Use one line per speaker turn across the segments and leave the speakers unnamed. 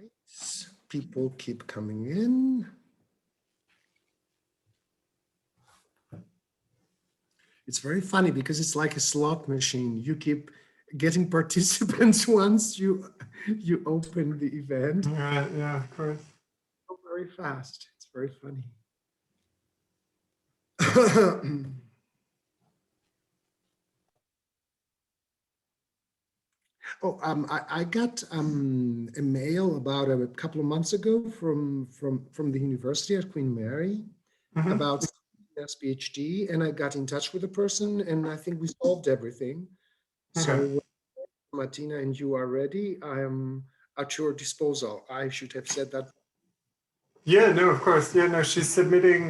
Right. People keep coming in. It's very funny because it's like a slot machine. You keep getting participants once you open the event.
Right, yeah, of course.
So very fast. It's very funny. Oh, I got a mail about a couple of months ago from the university at Queen Mary about this PhD, and I got in touch with the person, and I think we solved everything. So, when Martina and you are ready, I am at your disposal. I should have said that.
Yeah, no, of course. Yeah, no, she's submitting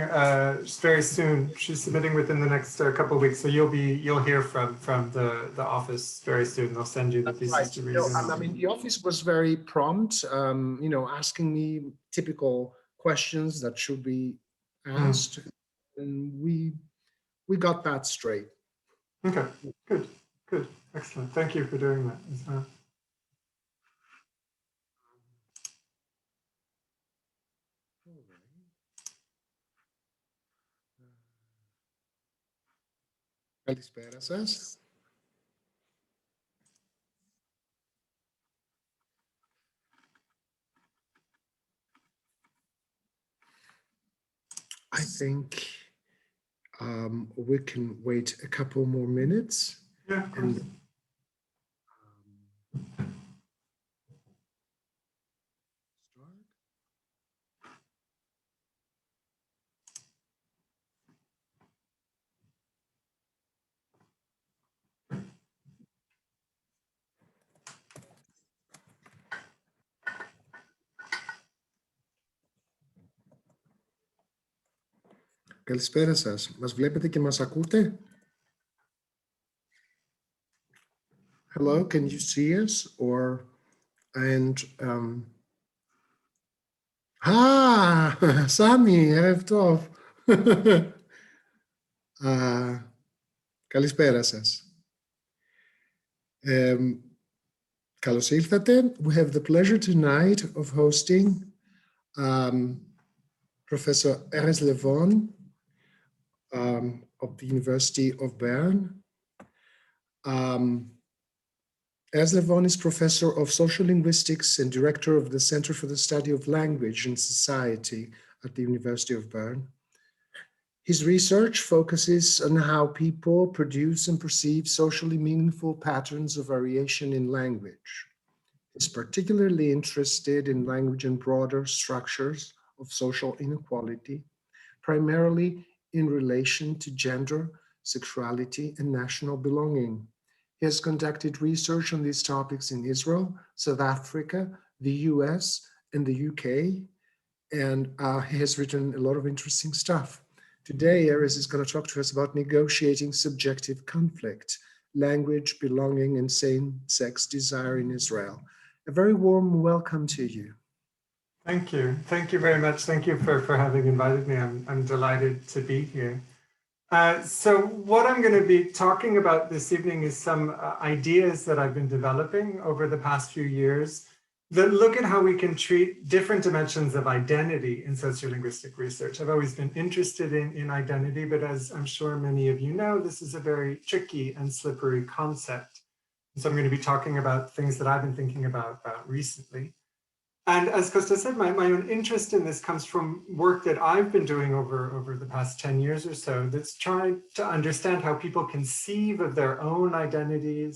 very soon. She's submitting within the next couple of weeks. So you'll hear from the office very soon. They'll send you the thesis to read.
I mean, the office was very prompt, you know, asking me typical questions that should be asked, and we got that straight.
Okay, good, excellent. Thank you for doing that as well.
Καλησπέρα σας. I think we can wait a couple more minutes.
Yeah, of course.
Καλησπέρα σας. Μας βλέπετε και μας ακούτε? Hello, can you see us? Or, and, Sami, Erev Tov. Καλησπέρα σας. Καλώς ήλθατε. We have the pleasure tonight of hosting Professor Erez Levon of the University of Bern. Erez Levon is Professor of Social Linguistics and Director of the Center for the Study of Language and Society at the University of Bern. His research focuses on how people produce and perceive socially meaningful patterns of variation in language. He's particularly interested in language and broader structures of social inequality, primarily in relation to gender, sexuality, and national belonging. He has conducted research on these topics in Israel, South Africa, the US, and the UK, and he has written a lot of interesting stuff. Today, Erez is going to talk to us about negotiating subjective conflict, language, belonging, and same-sex desire in Israel. A very warm welcome to you.
Thank you. Thank you very much. Thank you for having invited me. I'm delighted to be here. So what I'm going to be talking about this evening is some ideas that I've been developing over the past few years that look at how we can treat different dimensions of identity in sociolinguistic research. I've always been interested in identity, but as I'm sure many of you know, this is a very tricky and slippery concept. So I'm going to be talking about things that I've been thinking about recently. And as Costa said, my own interest in this comes from work that I've been doing over the past 10 years or so that's trying to understand how people conceive of their own identities,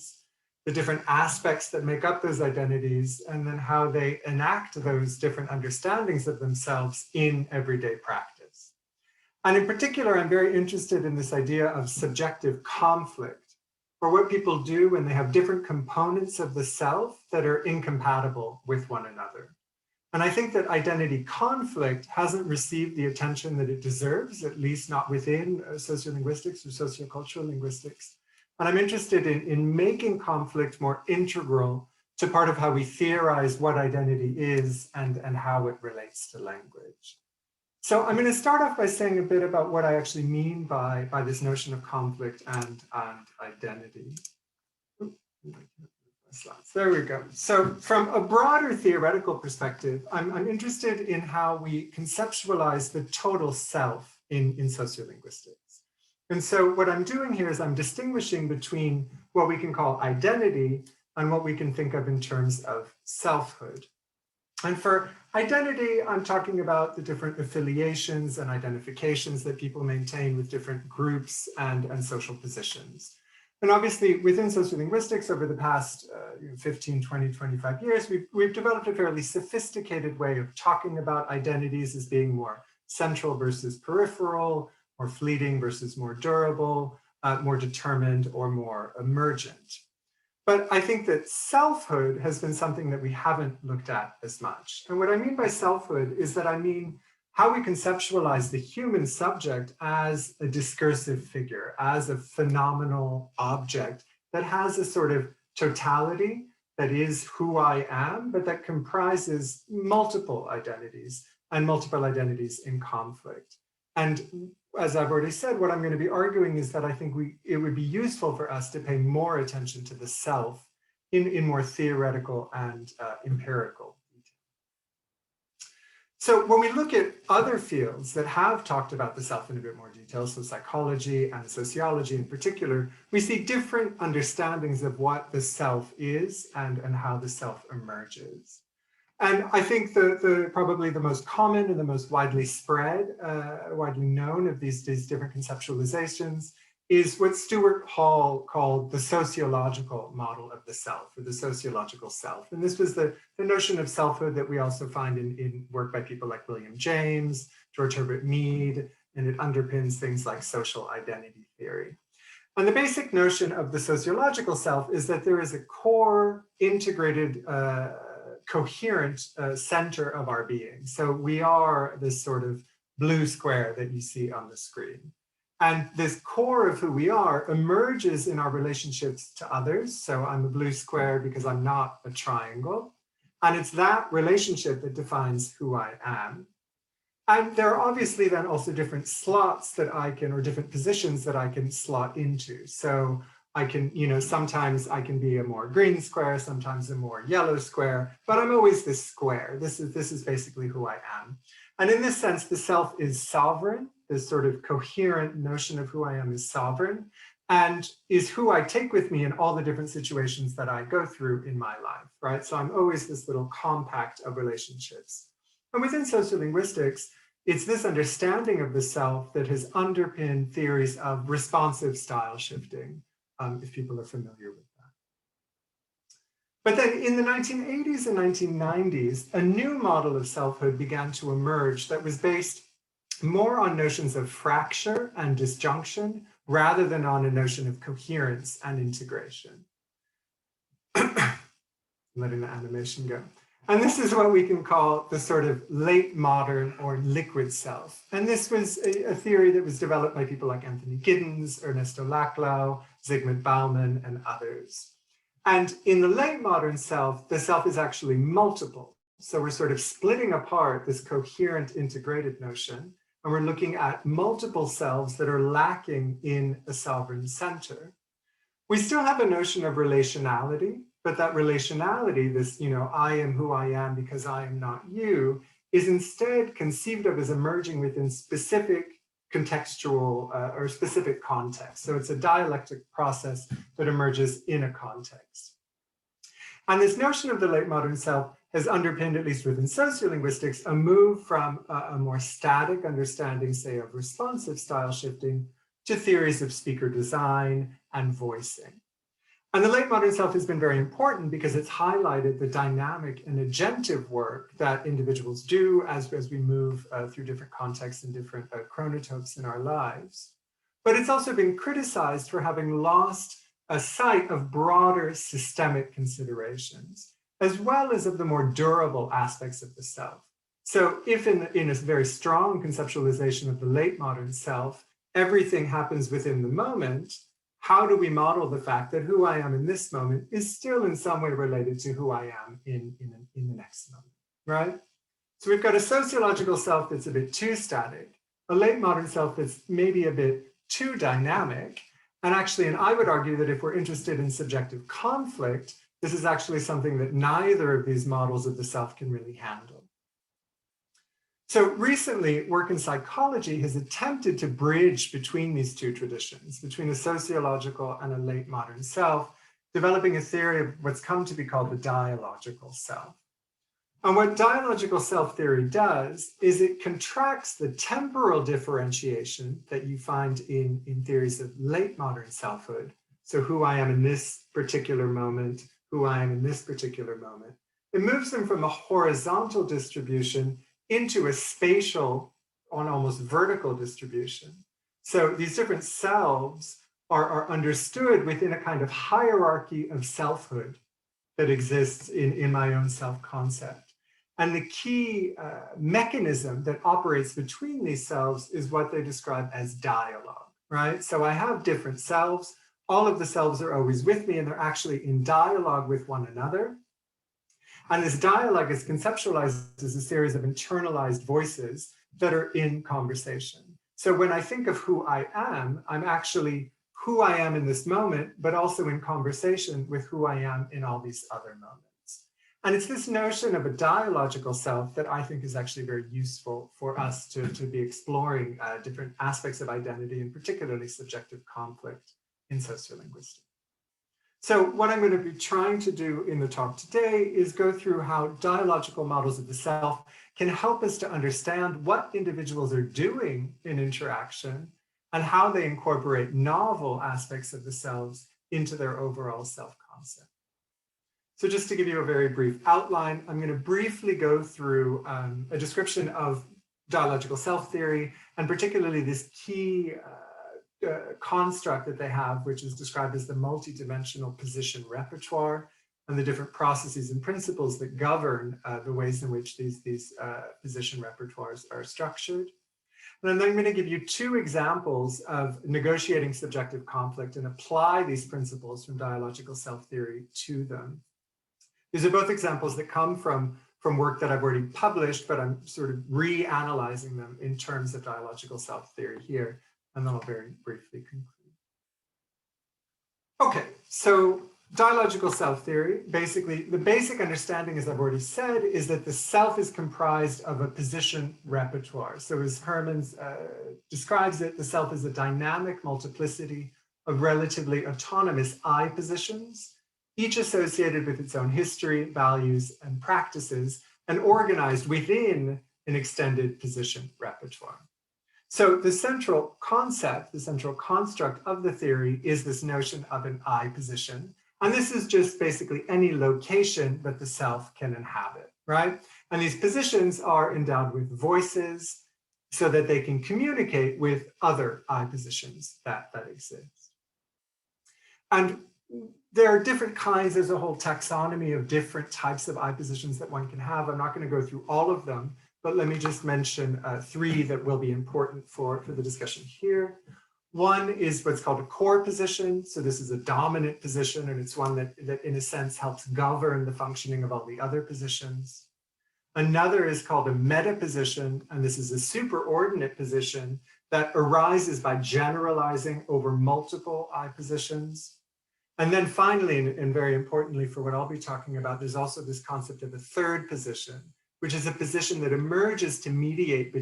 the different aspects that make up those identities, and then how they enact those different understandings of themselves in everyday practice. And in particular, I'm very interested in this idea of subjective conflict, or what people do when they have different components of the self that are incompatible with one another. And I think that identity conflict hasn't received the attention that it deserves, at least not within sociolinguistics or sociocultural linguistics. And I'm interested in making conflict more integral to part of how we theorize what identity is and how it relates to language. So I'm going to start off by saying a bit about what I actually mean by this notion of conflict and identity. slides. There we go. So from a broader theoretical perspective, I'm interested in how we conceptualize the total self in sociolinguistics. And so what I'm doing here is I'm distinguishing between what we can call identity and what we can think of in terms of selfhood. And for identity, I'm talking about the different affiliations and identifications that people maintain with different groups and social positions. And obviously, within sociolinguistics, over the past 15, 20, 25 years, we've developed a fairly sophisticated way of talking about identities as being more central versus peripheral, more fleeting versus more durable, more determined or more emergent. But I think that selfhood has been something that we haven't looked at as much. And what I mean by selfhood is that I mean how we conceptualize the human subject as a discursive figure, as a phenomenal object that has a sort of totality that is who I am, but that comprises multiple identities and multiple identities in conflict. And as I've already said, what I'm going to be arguing is that I think it would be useful for us to pay more attention to the self in more theoretical and empirical detail. So when we look at other fields that have talked about the self in a bit more detail, so psychology and sociology in particular, we see different understandings of what the self is and how the self emerges. And I think probably the most common and the most widely spread, widely known of these different conceptualizations is what Stuart Hall called the sociological model of the self, or the sociological self. And this was the notion of selfhood that we also find in work by people like William James, George Herbert Mead, and it underpins things like social identity theory. And the basic notion of the sociological self is that there is a core integrated coherent center of our being. So we are this sort of blue square that you see on the screen. And this core of who we are emerges in our relationships to others. So I'm a blue square because I'm not a triangle. And it's that relationship that defines who I am. And there are obviously then also different slots that I can, or different positions that I can slot into. So I can, sometimes I can be a more green square, sometimes a more yellow square, but I'm always this square. This is basically who I am. And in this sense, the self is sovereign. This sort of coherent notion of who I am is sovereign and is who I take with me in all the different situations that I go through in my life, right? So I'm always this little compact of relationships. And within sociolinguistics, it's this understanding of the self that has underpinned theories of responsive style shifting, if people are familiar with that. But then in the 1980s and 1990s, a new model of selfhood began to emerge that was based more on notions of fracture and disjunction rather than on a notion of coherence and integration. Letting the animation go. And this is what we can call the sort of late modern or liquid self. And this was a theory that was developed by people like Anthony Giddens, Ernesto Laclau, Zygmunt Bauman, and others. And in the late modern self, the self is actually multiple. So we're sort of splitting apart this coherent integrated notion, and we're looking at multiple selves that are lacking in a sovereign center. We still have a notion of relationality, but that relationality, this, I am who I am because I am not you, is instead conceived of as emerging within specific contextual or specific context. So it's a dialectic process that emerges in a context. And this notion of the late modern self has underpinned, at least within sociolinguistics, a move from a more static understanding, say, of responsive style shifting to theories of speaker design and voicing. And the late modern self has been very important because it's highlighted the dynamic and agentive work that individuals do as we move through different contexts and different chronotopes in our lives. But it's also been criticized for having lost a sight of broader systemic considerations, as well as of the more durable aspects of the self. So if in a very strong conceptualization of the late modern self, everything happens within the moment, how do we model the fact that who I am in this moment is still in some way related to who I am in the next moment, right? So we've got a sociological self that's a bit too static, a late modern self that's maybe a bit too dynamic, and I would argue that if we're interested in subjective conflict, this is actually something that neither of these models of the self can really handle. So recently, work in psychology has attempted to bridge between these two traditions, between a sociological and a late modern self, developing a theory of what's come to be called the dialogical self. And what dialogical self theory does is it contracts the temporal differentiation that you find in theories of late modern selfhood. So who I am in this particular moment, who I am in this particular moment. It moves them from a horizontal distribution into a spatial, on almost vertical distribution. So these different selves are understood within a kind of hierarchy of selfhood that exists in my own self-concept. And the key mechanism that operates between these selves is what they describe as dialogue, right? So I have different selves. All of the selves are always with me, and they're actually in dialogue with one another. And this dialogue is conceptualized as a series of internalized voices that are in conversation. So when I think of who I am, I'm actually who I am in this moment, but also in conversation with who I am in all these other moments. And it's this notion of a dialogical self that I think is actually very useful for us to be exploring different aspects of identity, and particularly subjective conflict in sociolinguistics. So what I'm going to be trying to do in the talk today is go through how dialogical models of the self can help us to understand what individuals are doing in interaction and how they incorporate novel aspects of the selves into their overall self-concept. So just to give you a very brief outline, I'm going to briefly go through a description of dialogical self theory, and particularly this key construct that they have, which is described as the multidimensional position repertoire, and the different processes and principles that govern the ways in which these position repertoires are structured. And then I'm going to give you two examples of negotiating subjective conflict and apply these principles from dialogical self theory to them. These are both examples that come from work that I've already published, but I'm sort of reanalyzing them in terms of dialogical self theory here. And then I'll very briefly conclude. Okay, so dialogical self theory, basically, the basic understanding, as I've already said, is that the self is comprised of a position repertoire. So as Hermans describes it, the self is a dynamic multiplicity of relatively autonomous I positions, each associated with its own history, values, and practices, and organized within an extended position repertoire. So the central concept, the central construct of the theory is this notion of an I position. And this is just basically any location that the self can inhabit, right? And these positions are endowed with voices so that they can communicate with other I positions that exist. And there are different kinds, there's a whole taxonomy of different types of I positions that one can have. I'm not going to go through all of them, but let me just mention three that will be important for the discussion here. One is what's called a core position. So this is a dominant position, and it's one that in a sense helps govern the functioning of all the other positions. Another is called a meta position, and this is a superordinate position that arises by generalizing over multiple I positions. And then finally, and very importantly for what I'll be talking about, there's also this concept of a third position, which is a position that emerges to mediate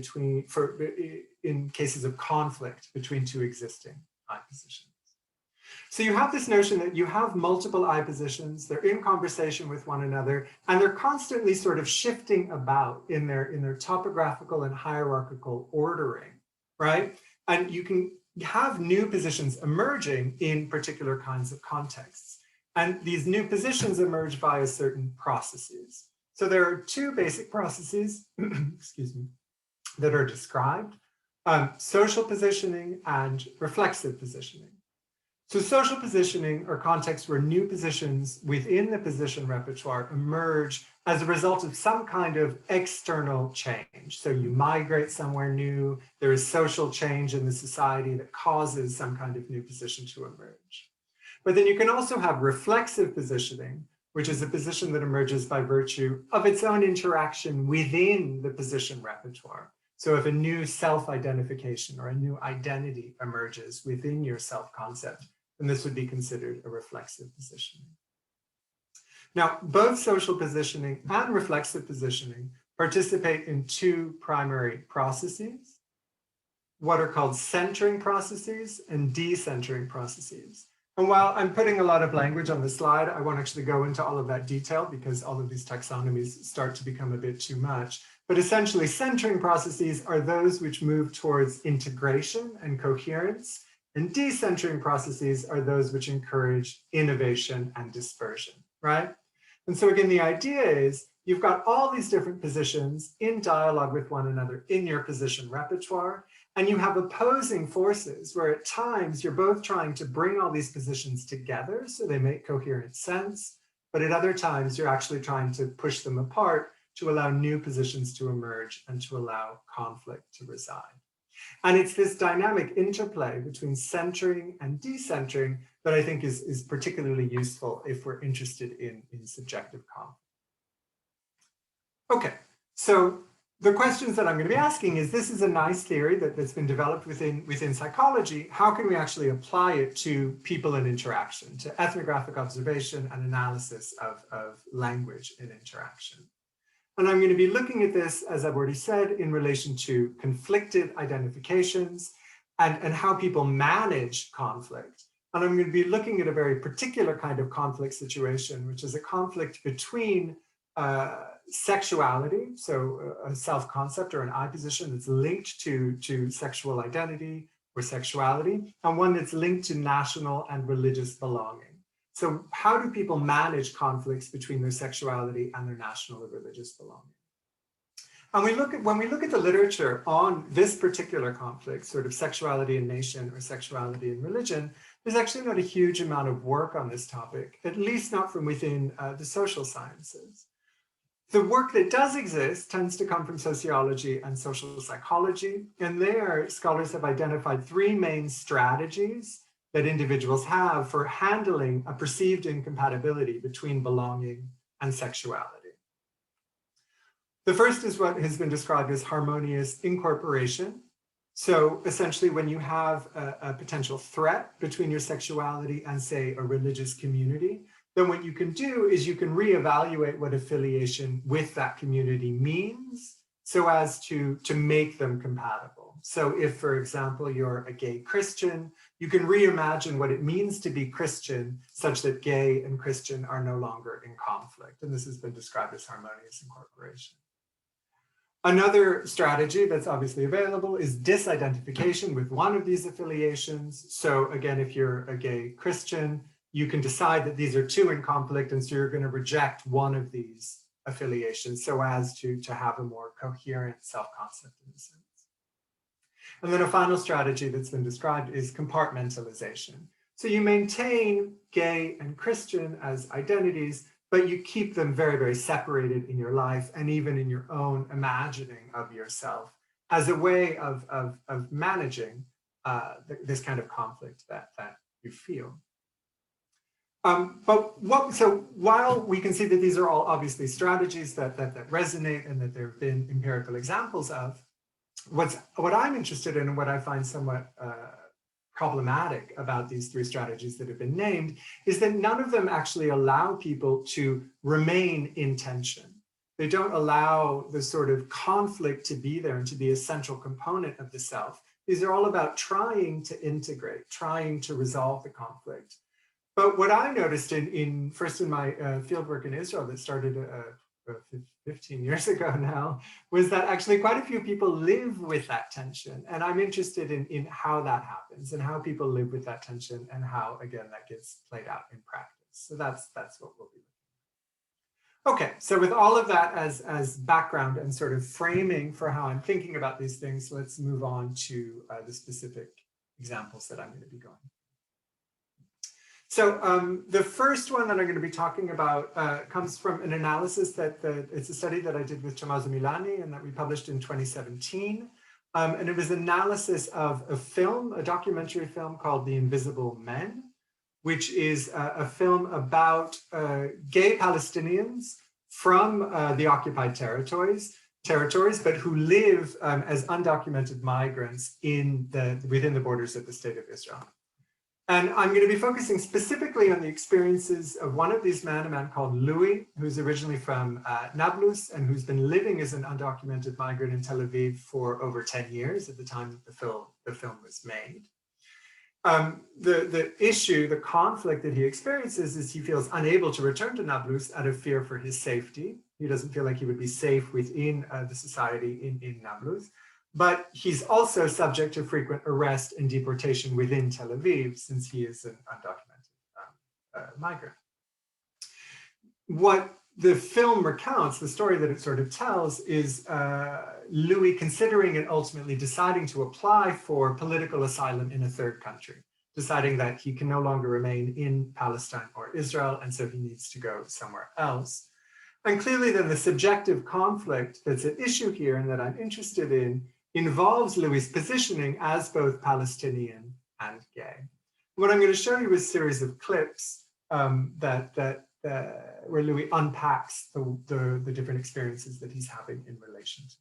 in cases of conflict between two existing I positions. So you have this notion that you have multiple I positions, they're in conversation with one another, and they're constantly sort of shifting about in their topographical and hierarchical ordering, right? And you can have new positions emerging in particular kinds of contexts. And these new positions emerge via certain processes. So there are two basic processes, excuse me, that are described, social positioning and reflexive positioning. So social positioning are contexts where new positions within the position repertoire emerge as a result of some kind of external change. So you migrate somewhere new, there is social change in the society that causes some kind of new position to emerge. But then you can also have reflexive positioning, which is a position that emerges by virtue of its own interaction within the position repertoire. So if a new self-identification or a new identity emerges within your self-concept, then this would be considered a reflexive positioning. Now, both social positioning and reflexive positioning participate in two primary processes, what are called centering processes and decentering processes. And while I'm putting a lot of language on the slide, I won't actually go into all of that detail because all of these taxonomies start to become a bit too much. But essentially, centering processes are those which move towards integration and coherence, and decentering processes are those which encourage innovation and dispersion, right? And so again, the idea is you've got all these different positions in dialogue with one another in your position repertoire, and you have opposing forces where at times you're both trying to bring all these positions together so they make coherent sense, but at other times you're actually trying to push them apart to allow new positions to emerge and to allow conflict to reside. And it's this dynamic interplay between centering and decentering that I think is particularly useful if we're interested in subjective conflict. Okay, so the questions that I'm going to be asking is, this is a nice theory that's been developed within psychology. How can we actually apply it to people and interaction, to ethnographic observation and analysis of language in interaction? And I'm going to be looking at this, as I've already said, in relation to conflicted identifications and how people manage conflict. And I'm going to be looking at a very particular kind of conflict situation, which is a conflict between sexuality, so a self-concept or an I position that's linked to sexual identity or sexuality, and one that's linked to national and religious belonging. So how do people manage conflicts between their sexuality and their national or religious belonging? And when we look at the literature on this particular conflict, sort of sexuality and nation or sexuality and religion, there's actually not a huge amount of work on this topic, at least not from within the social sciences. The work that does exist tends to come from sociology and social psychology, and there scholars have identified three main strategies that individuals have for handling a perceived incompatibility between belonging and sexuality. The first is what has been described as harmonious incorporation. So essentially, when you have a potential threat between your sexuality and, say, a religious community, then what you can do is you can reevaluate what affiliation with that community means so as to make them compatible. So if, for example, you're a gay Christian, you can reimagine what it means to be Christian such that gay and Christian are no longer in conflict. And this has been described as harmonious incorporation. Another strategy that's obviously available is disidentification with one of these affiliations. So again, if you're a gay Christian, you can decide that these are two in conflict, and so you're going to reject one of these affiliations so as to have a more coherent self-concept in a sense. And then a final strategy that's been described is compartmentalization. So you maintain gay and Christian as identities, but you keep them very, very separated in your life and even in your own imagining of yourself as a way of managing this kind of conflict that you feel. So while we can see that these are all obviously strategies that resonate and that there have been empirical examples of, what I'm interested in and what I find somewhat problematic about these three strategies that have been named is that none of them actually allow people to remain in tension. They don't allow the sort of conflict to be there and to be a central component of the self. These are all about trying to integrate, trying to resolve the conflict. But what I noticed first in my fieldwork in Israel that started 15 years ago now, was that actually quite a few people live with that tension. And I'm interested in how that happens and how people live with that tension and how, again, that gets played out in practice. So that's what we'll be looking at. Okay, so with all of that as background and sort of framing for how I'm thinking about these things, let's move on to the specific examples that I'm going to be going. So the first one that I'm going to be talking about comes from an analysis it's a study that I did with Tommaso Milani and that we published in 2017. And it was analysis of a documentary film called The Invisible Men, which is a film about gay Palestinians from the occupied territories, but who live as undocumented migrants within the borders of the state of Israel. And I'm going to be focusing specifically on the experiences of one of these men, a man called Louis, who's originally from Nablus and who's been living as an undocumented migrant in Tel Aviv for over 10 years at the time that the film was made. The issue, the conflict that he experiences is he feels unable to return to Nablus out of fear for his safety. He doesn't feel like he would be safe within the society in Nablus. But he's also subject to frequent arrest and deportation within Tel Aviv, since he is an undocumented migrant. What the film recounts, the story that it sort of tells, is Louis considering and ultimately deciding to apply for political asylum in a third country, deciding that he can no longer remain in Palestine or Israel, and so he needs to go somewhere else. And clearly then the subjective conflict that's at issue here and that I'm interested in involves Louis' positioning as both Palestinian and gay. What I'm going to show you is a series of clips where Louis unpacks the different experiences that he's having in relation to this.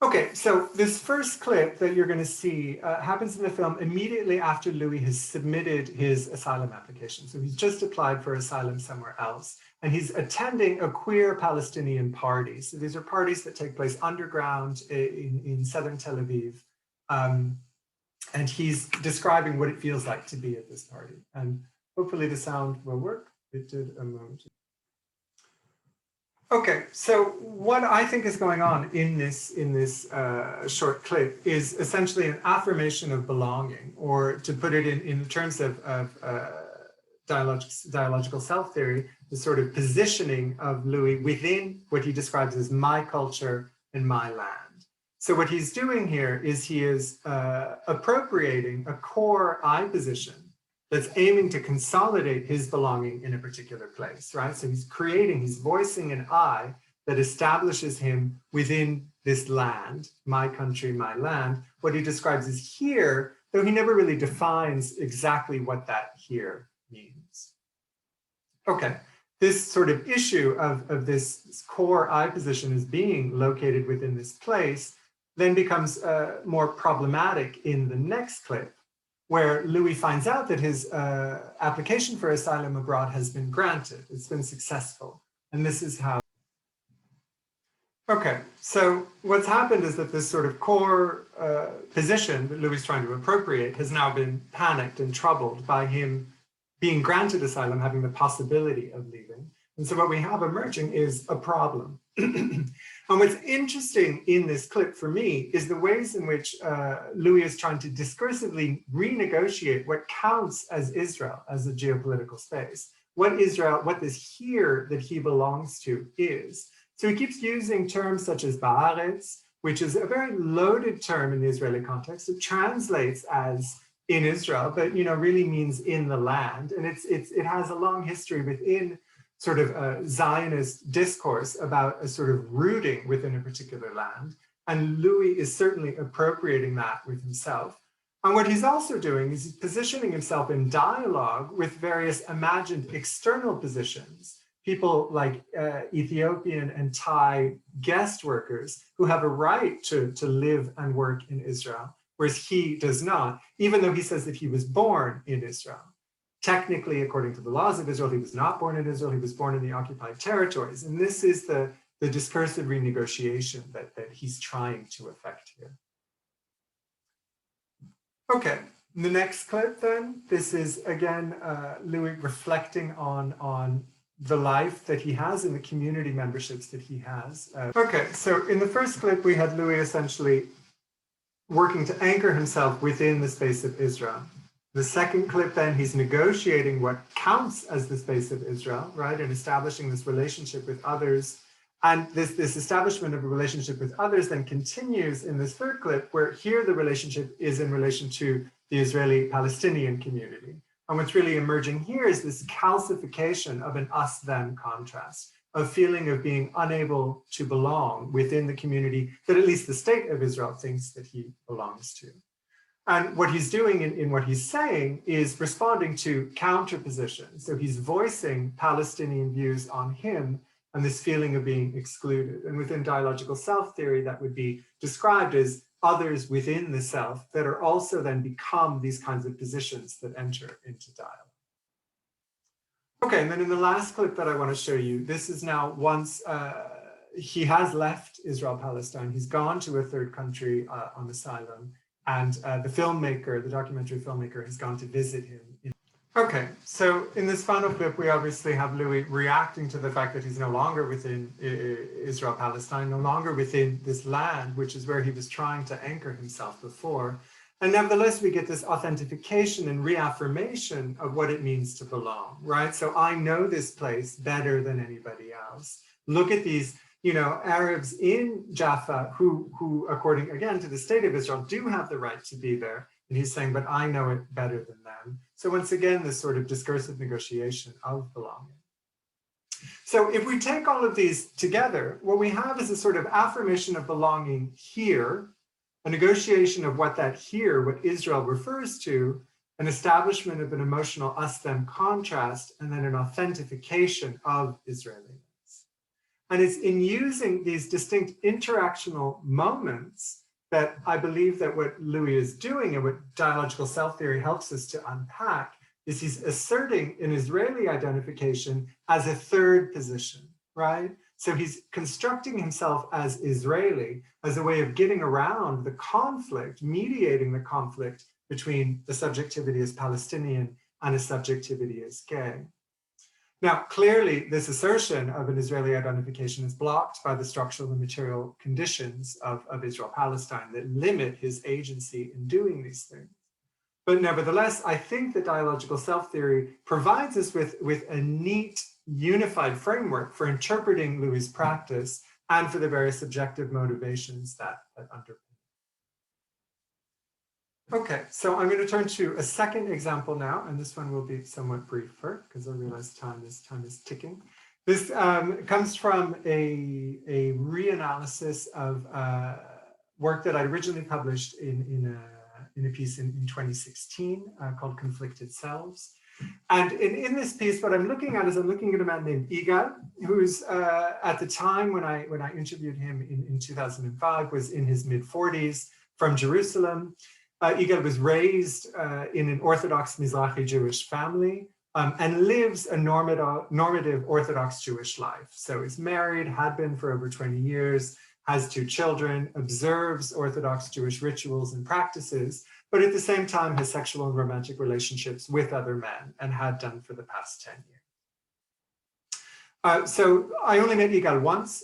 Okay, so this first clip that you're going to see happens in the film immediately after Louis has submitted his asylum application. So he's just applied for asylum somewhere else, and he's attending a queer Palestinian party. So these are parties that take place underground in southern Tel Aviv. And he's describing what it feels like to be at this party. And hopefully the sound will work. It did a moment. Okay, so what I think is going on in this short clip is essentially an affirmation of belonging, or to put it in terms of dialogical self theory, the sort of positioning of Louis within what he describes as my culture and my land. So what he's doing here is he is appropriating a core I position that's aiming to consolidate his belonging in a particular place, right? So he's voicing an I that establishes him within this land, my country, my land. What he describes as here, though he never really defines exactly what that here means. Okay, this sort of issue of this core I position as being located within this place then becomes more problematic in the next clip, where Louis finds out that his application for asylum abroad has been granted. It's been successful. And this is how. Okay, so what's happened is that this sort of core position that Louis is trying to appropriate has now been panicked and troubled by him being granted asylum, having the possibility of leaving. And so what we have emerging is a problem. And what's interesting in this clip for me is the ways in which Louis is trying to discursively renegotiate what counts as Israel as a geopolitical space, what this here that he belongs to is. So he keeps using terms such as Ba'aretz, which is a very loaded term in the Israeli context. It translates as in Israel, but really means in the land. And it has a long history within sort of a Zionist discourse about a sort of rooting within a particular land. And Louis is certainly appropriating that with himself. And what he's also doing is he's positioning himself in dialogue with various imagined external positions, people like Ethiopian and Thai guest workers who have a right to live and work in Israel, whereas he does not, even though he says that he was born in Israel. Technically, according to the laws of Israel, he was not born in Israel, he was born in the occupied territories. And this is the discursive renegotiation that he's trying to effect here. Okay, the next clip then, this is again, Louis reflecting on the life that he has and the community memberships that he has. Okay, so in the first clip, we had Louis essentially working to anchor himself within the space of Israel. The second clip, then, he's negotiating what counts as the space of Israel, right, and establishing this relationship with others. And this establishment of a relationship with others then continues in this third clip, where here the relationship is in relation to the Israeli-Palestinian community. And what's really emerging here is this calcification of an us-them contrast, a feeling of being unable to belong within the community that at least the state of Israel thinks that he belongs to. And what he's doing in what he's saying is responding to counterposition. So he's voicing Palestinian views on him and this feeling of being excluded. And within dialogical self theory, that would be described as others within the self that are also then become these kinds of positions that enter into dialogue. Okay, and then in the last clip that I want to show you, this is now once he has left Israel-Palestine, he's gone to a third country on asylum, and the filmmaker, the documentary filmmaker, has gone to visit him. Okay, so in this final clip, we obviously have Louis reacting to the fact that he's no longer within Israel-Palestine, no longer within this land, which is where he was trying to anchor himself before. And nevertheless, we get this authentication and reaffirmation of what it means to belong, right? So I know this place better than anybody else. Look at these, you know, Arabs in Jaffa who, according again to the state of Israel, do have the right to be there. And he's saying, but I know it better than them. So once again, this sort of discursive negotiation of belonging. So if we take all of these together, what we have is a sort of affirmation of belonging here, a negotiation of what that here, what Israel refers to, an establishment of an emotional us-them contrast, and then an authentication of Israeliness. And it's in using these distinct interactional moments that I believe that what Louis is doing and what dialogical self theory helps us to unpack is he's asserting an Israeli identification as a third position, right? So he's constructing himself as Israeli as a way of getting around the conflict, mediating the conflict between the subjectivity as Palestinian and a subjectivity as gay. Now, clearly, this assertion of an Israeli identification is blocked by the structural and material conditions of Israel-Palestine that limit his agency in doing these things. But nevertheless, I think that dialogical self-theory provides us with a neat, unified framework for interpreting Louis' practice and for the various subjective motivations that underpin. Okay, so I'm going to turn to a second example now, and this one will be somewhat briefer because I realize time is ticking. This comes from a reanalysis of work that I originally published in a piece in 2016 called Conflicted Selves. And in this piece, what I'm looking at is I'm looking at a man named Yigal, who's at the time when I interviewed him in 2005 was in his mid-40s, from Jerusalem. Yigal was raised in an Orthodox Mizrahi Jewish family and lives a normative Orthodox Jewish life. So he's married, had been for over 20 years, has 2 children, observes Orthodox Jewish rituals and practices, but at the same time has sexual and romantic relationships with other men and had done for the past 10 years. So I only met Yigal once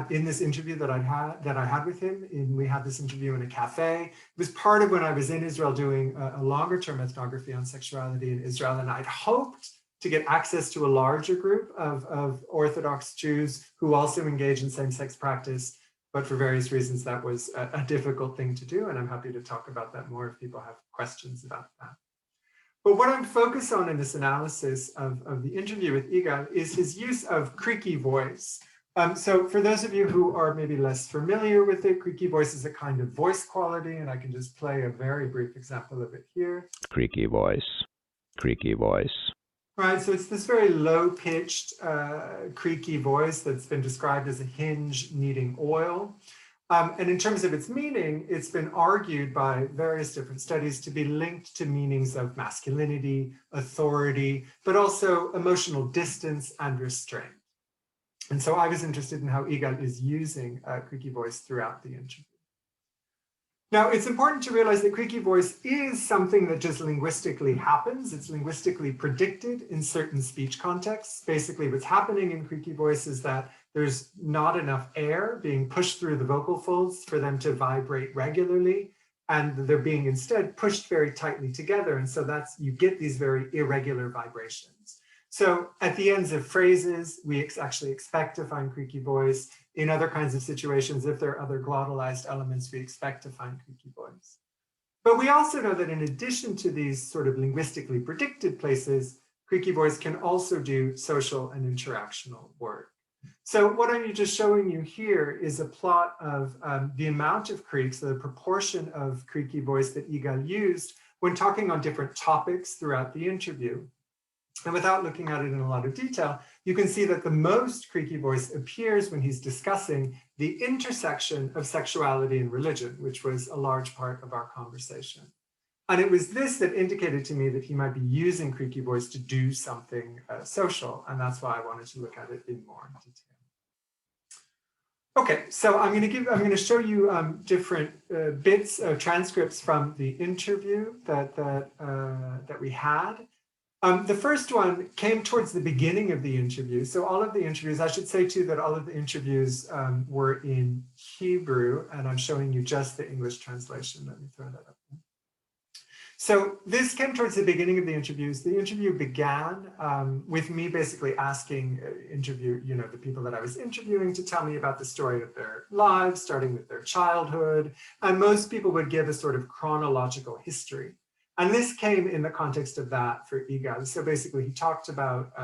in this interview that I had with him. We had this interview in a cafe. It was part of when I was in Israel doing a longer-term ethnography on sexuality in Israel, and I'd hoped to get access to a larger group of Orthodox Jews who also engage in same-sex practice, but for various reasons that was a difficult thing to do, and I'm happy to talk about that more if people have questions about that. But what I'm focused on in this analysis of the interview with Yigal is his use of creaky voice. So for those of you who are maybe less familiar with it, creaky voice is a kind of voice quality, and I can just play a very brief example of it here.
Creaky voice, creaky voice.
Right, so it's this very low-pitched, creaky voice that's been described as a hinge needing oil. And in terms of its meaning, it's been argued by various different studies to be linked to meanings of masculinity, authority, but also emotional distance and restraint. And so I was interested in how Yigal is using creaky voice throughout the interview. Now, it's important to realize that creaky voice is something that just linguistically happens. It's linguistically predicted in certain speech contexts. Basically, what's happening in creaky voice is that there's not enough air being pushed through the vocal folds for them to vibrate regularly, and they're being instead pushed very tightly together. And so you get these very irregular vibrations. So at the ends of phrases, we actually expect to find creaky voice. In other kinds of situations, if there are other glottalized elements, we expect to find creaky voice. But we also know that in addition to these sort of linguistically predicted places, creaky voice can also do social and interactional work. So what I'm just showing you here is a plot of the amount of creaks, the proportion of creaky voice that Yigal used when talking on different topics throughout the interview. And without looking at it in a lot of detail, you can see that the most creaky voice appears when he's discussing the intersection of sexuality and religion, which was a large part of our conversation. And it was this that indicated to me that he might be using creaky voice to do something social. And that's why I wanted to look at it in more detail. Okay, so I'm going to show you different bits, transcripts from the interview that we had. The first one came towards the beginning of the interview. So all of the interviews, I should say too that all of the interviews were in Hebrew, and I'm showing you just the English translation. Let me throw that up. So this came towards the beginning of the interviews. The interview began with me basically asking the people that I was interviewing to tell me about the story of their lives, starting with their childhood. And most people would give a sort of chronological history. And this came in the context of that for Yigal. So basically he talked about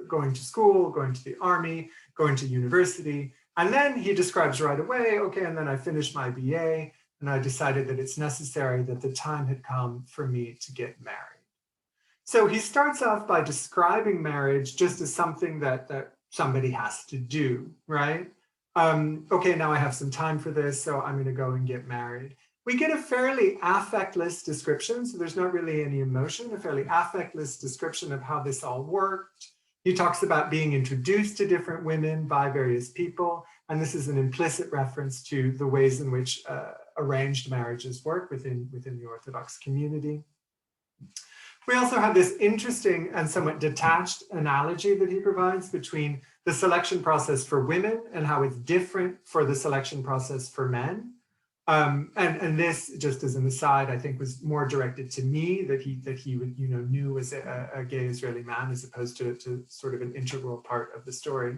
going to school, going to the army, going to university. And then he describes right away, okay, and then I finished my BA. And I decided that it's necessary that the time had come for me to get married. So he starts off by describing marriage just as something that somebody has to do, right? Okay, now I have some time for this, so I'm going to go and get married. We get a fairly affectless description, so there's not really any emotion, a fairly affectless description of how this all worked. He talks about being introduced to different women by various people, and this is an implicit reference to the ways in which arranged marriages work within the Orthodox community. We also have this interesting and somewhat detached analogy that he provides between the selection process for women and how it's different for the selection process for men. And this, just as an aside, I think was more directed to me, that he would, knew as a gay Israeli man, as opposed to sort of an integral part of the story.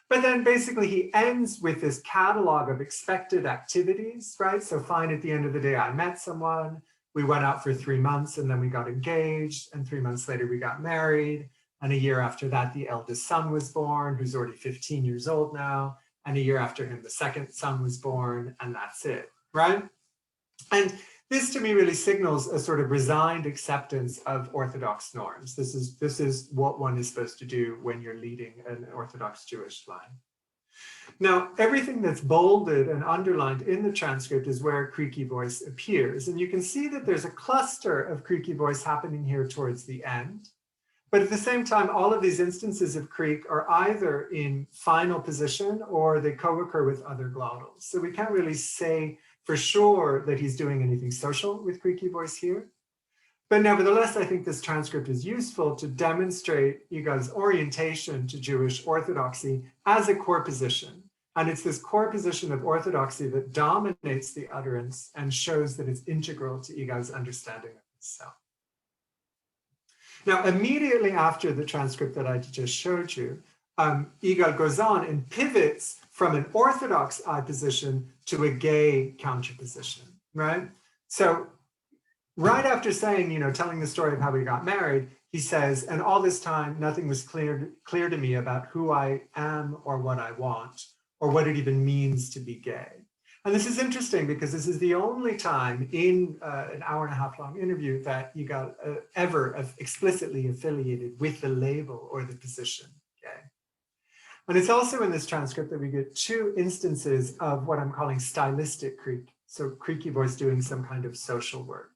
But then basically he ends with this catalog of expected activities, right? So fine, at the end of the day, I met someone, we went out for 3 months and then we got engaged, and 3 months later we got married. And a year after that, the eldest son was born, who's already 15 years old now. And a year after him, the second son was born, and that's it, right? And this to me really signals a sort of resigned acceptance of Orthodox norms. This is what one is supposed to do when you're leading an Orthodox Jewish life. Now, everything that's bolded and underlined in the transcript is where creaky voice appears. And you can see that there's a cluster of creaky voice happening here towards the end. But at the same time, all of these instances of creak are either in final position or they co-occur with other glottals. So we can't really say for sure that he's doing anything social with creaky voice here. But nevertheless, I think this transcript is useful to demonstrate Yigal's orientation to Jewish orthodoxy as a core position. And it's this core position of orthodoxy that dominates the utterance and shows that it's integral to Yigal's understanding of himself. Now, immediately after the transcript that I just showed you, Yigal goes on and pivots from an orthodox I position to a gay counterposition, right? So right after saying, telling the story of how we got married, he says, and all this time, nothing was clear to me about who I am or what I want, or what it even means to be gay. And this is interesting because this is the only time in an hour-and-a-half long interview that Yigal ever explicitly affiliated with the label or the position gay. And it's also in this transcript that we get 2 instances of what I'm calling stylistic creak. So creaky voice doing some kind of social work.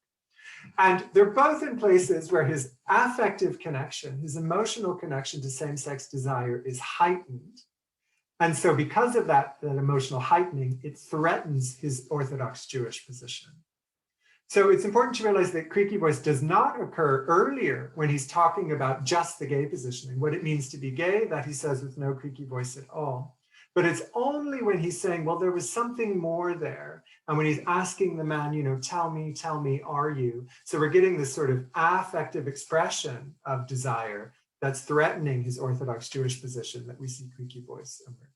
And they're both in places where his affective connection, his emotional connection to same-sex desire is heightened. And so because of that emotional heightening, it threatens his Orthodox Jewish position. So it's important to realize that creaky voice does not occur earlier when he's talking about just the gay positioning, what it means to be gay, that he says with no creaky voice at all. But it's only when he's saying, well, there was something more there. And when he's asking the man, tell me, are you? So we're getting this sort of affective expression of desire that's threatening his Orthodox Jewish position that we see creaky voice emerging.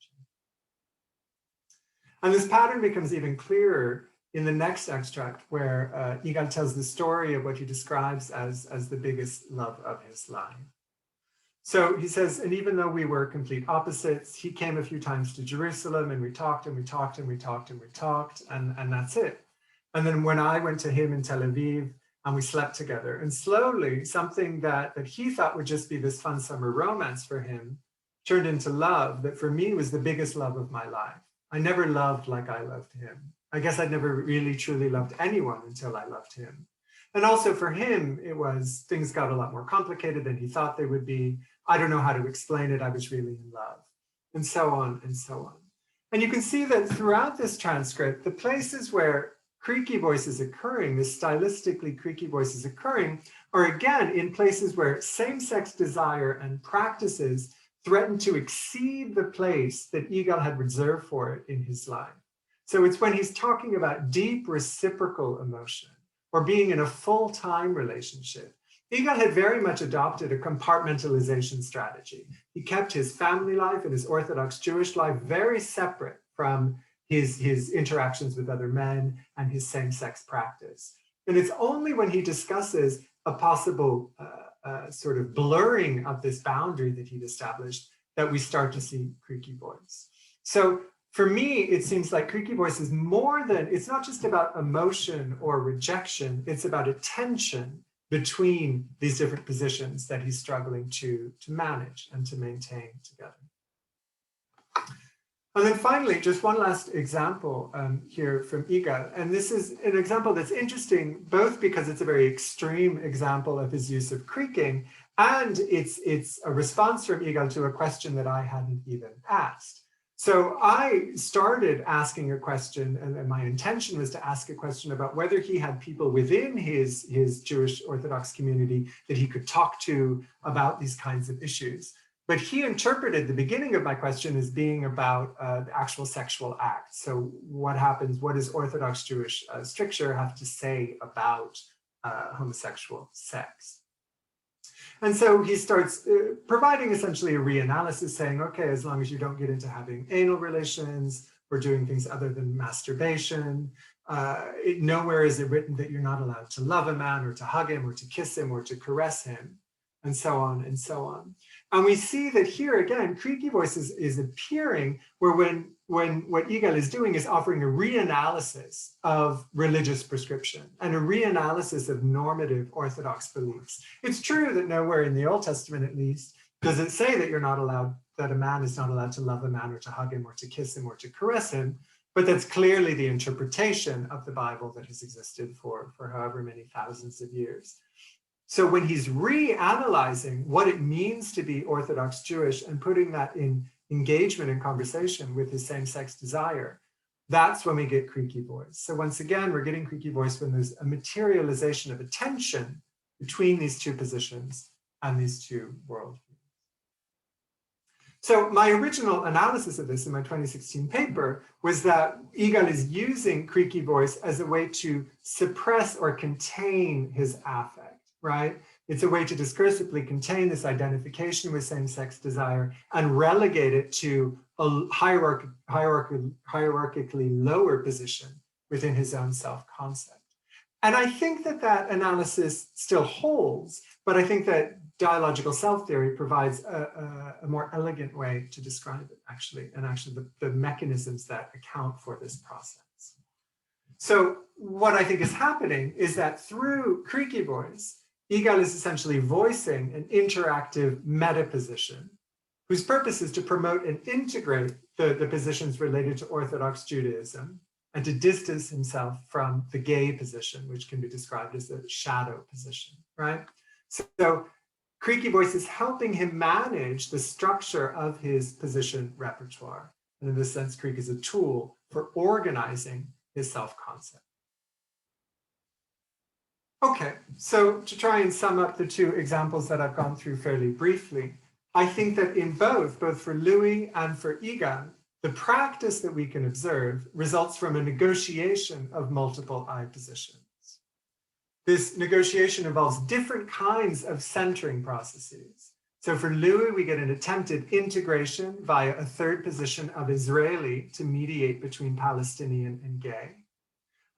And this pattern becomes even clearer in the next extract, where Yigal tells the story of what he describes as the biggest love of his life. So he says, and even though we were complete opposites, he came a few times to Jerusalem and we talked and we talked and we talked and we talked, and that's it. And then when I went to him in Tel Aviv, and we slept together. And slowly, something that he thought would just be this fun summer romance for him turned into love that for me was the biggest love of my life. I never loved like I loved him. I guess I'd never really truly loved anyone until I loved him. And also for him, it was, things got a lot more complicated than he thought they would be. I don't know how to explain it. I was really in love, and so on and so on. And you can see that throughout this transcript, the places where creaky voice is occurring, this stylistically creaky voice is occurring, are again in places where same-sex desire and practices threaten to exceed the place that Yigal had reserved for it in his life. So it's when he's talking about deep reciprocal emotion or being in a full-time relationship. Yigal had very much adopted a compartmentalization strategy. He kept his family life and his Orthodox Jewish life very separate from his interactions with other men and his same-sex practice. And it's only when he discusses a possible sort of blurring of this boundary that he'd established that we start to see creaky voice. So for me, it seems like creaky voice is more than, it's not just about emotion or rejection, it's about a tension between these different positions that he's struggling to manage and to maintain together. And then finally, just one last example here from Yigal. And this is an example that's interesting, both because it's a very extreme example of his use of creaking, and it's a response from Yigal to a question that I hadn't even asked. So I started asking a question, and my intention was to ask a question about whether he had people within his Jewish Orthodox community that he could talk to about these kinds of issues. But he interpreted the beginning of my question as being about the actual sexual act. So what happens, what does Orthodox Jewish stricture have to say about homosexual sex? And so he starts providing essentially a reanalysis saying, okay, as long as you don't get into having anal relations or doing things other than masturbation, nowhere is it written that you're not allowed to love a man or to hug him or to kiss him or to caress him, and so on and so on. And we see that here again, creaky voice is appearing where when what Yigal is doing is offering a reanalysis of religious prescription and a reanalysis of normative Orthodox beliefs. It's true that nowhere in the Old Testament, at least, does it say that you're not allowed, that a man is not allowed to love a man or to hug him or to kiss him or to caress him, but that's clearly the interpretation of the Bible that has existed for however many thousands of years. So when he's reanalyzing what it means to be Orthodox Jewish and putting that in engagement and conversation with his same-sex desire, that's when we get creaky voice. So once again, we're getting creaky voice when there's a materialization of a tension between these two positions and these two worldviews. So my original analysis of this in my 2016 paper was that Yigal is using creaky voice as a way to suppress or contain his affect, right? It's a way to discursively contain this identification with same-sex desire and relegate it to a hierarchically lower position within his own self-concept. And I think that that analysis still holds, but I think that dialogical self theory provides a more elegant way to describe it, actually, and actually the mechanisms that account for this process. So what I think is happening is that through creaky voice, Yigal is essentially voicing an interactive meta-position whose purpose is to promote and integrate the positions related to Orthodox Judaism and to distance himself from the gay position, which can be described as a shadow position, right? So creaky voice is helping him manage the structure of his position repertoire. And in this sense, creak is a tool for organizing his self-concept. Okay, so to try and sum up the two examples that I've gone through fairly briefly, I think that in both for Louis and for Yigal, the practice that we can observe results from a negotiation of multiple I positions. This negotiation involves different kinds of centering processes. So for Louis, we get an attempted integration via a third position of Israeli to mediate between Palestinian and gay.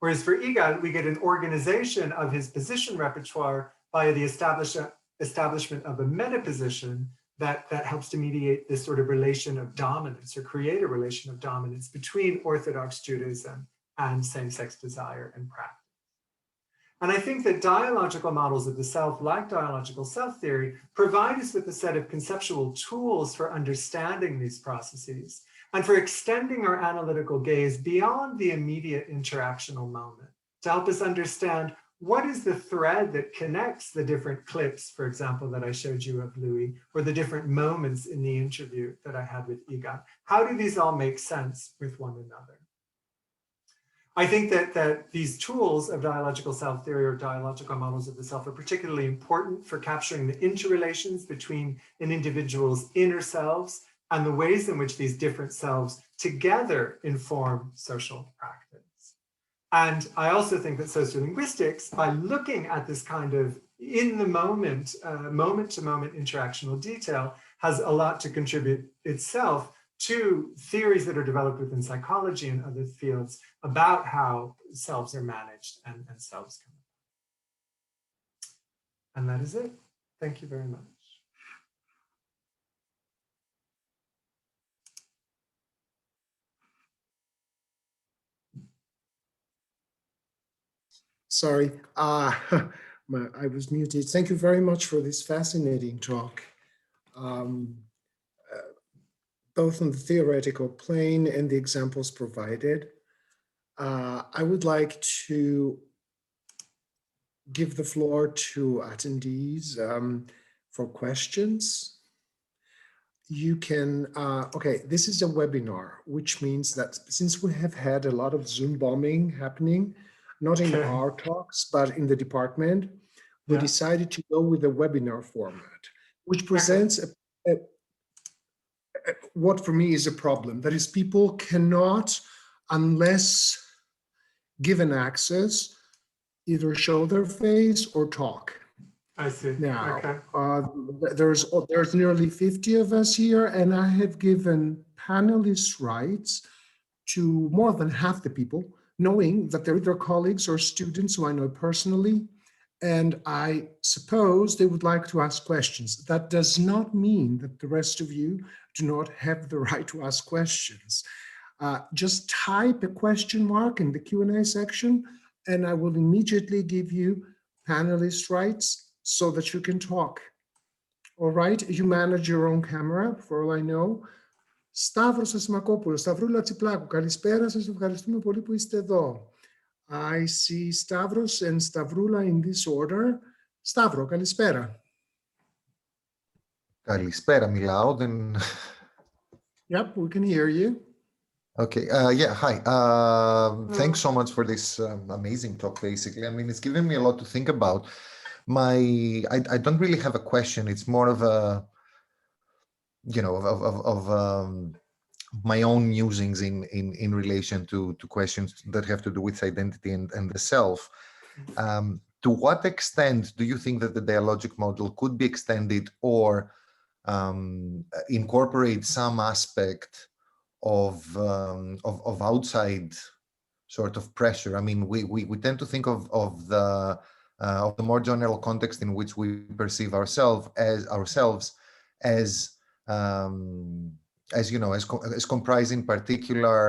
Whereas for Yigal, we get an organization of his position repertoire via the establishment of a meta-position that helps to mediate this sort of relation of dominance or create a relation of dominance between Orthodox Judaism and same-sex desire and practice. And I think that dialogical models of the self, like dialogical self theory, provide us with a set of conceptual tools for understanding these processes and for extending our analytical gaze beyond the immediate interactional moment to help us understand what is the thread that connects the different clips, for example, that I showed you of Louis, or the different moments in the interview that I had with Egon. How do these all make sense with one another? I think that these tools of dialogical self theory or dialogical models of the self are particularly important for capturing the interrelations between an individual's inner selves and the ways in which these different selves together inform social practice. And I also think that sociolinguistics, by looking at this kind of in the moment, moment-to-moment interactional detail, has a lot to contribute itself to theories that are developed within psychology and other fields about how selves are managed and selves come about. And that is it. Thank you very much.
Sorry, I was muted. Thank you very much for this fascinating talk, both on the theoretical plane and the examples provided. I would like to give the floor to attendees for questions. You can, okay, this is a webinar, which means that since we have had a lot of Zoom bombing happening, not in our talks, but in the department, we decided to go with a webinar format, which presents what for me is a problem. That is, people cannot, unless given access, either show their face or talk.
I see.
Now,
okay.
There's nearly 50 of us here, and I have given panelists rights to more than half the people, knowing that they're their colleagues or students who I know personally, and I suppose they would like to ask questions. That does not mean that the rest of you do not have the right to ask questions. Just type a question mark in the Q&A section, and I will immediately give you panelist rights so that you can talk. All right, you manage your own camera, for all I know. Σταύρος Ασημακόπουλος, Σταυρούλα Τσιπλάκου, καλησπέρα σας, ευχαριστούμε πολύ που είστε εδώ. I see Stavros and Stavrula in this order. Stavro, καλησπέρα.
Καλησπέρα, μιλάω, then...
Yep, we can hear you.
Okay, yeah, hi. Thanks so much for this amazing talk, basically. I mean, it's given me a lot to think about. I don't really have a question. It's more of a, you know, my own musings in relation to questions that have to do with identity and the self. To what extent do you think that the dialogic model could be extended or incorporate some aspect of outside sort of pressure? I mean, we tend to think of the more general context in which we perceive ourselves as you know, as comprising particular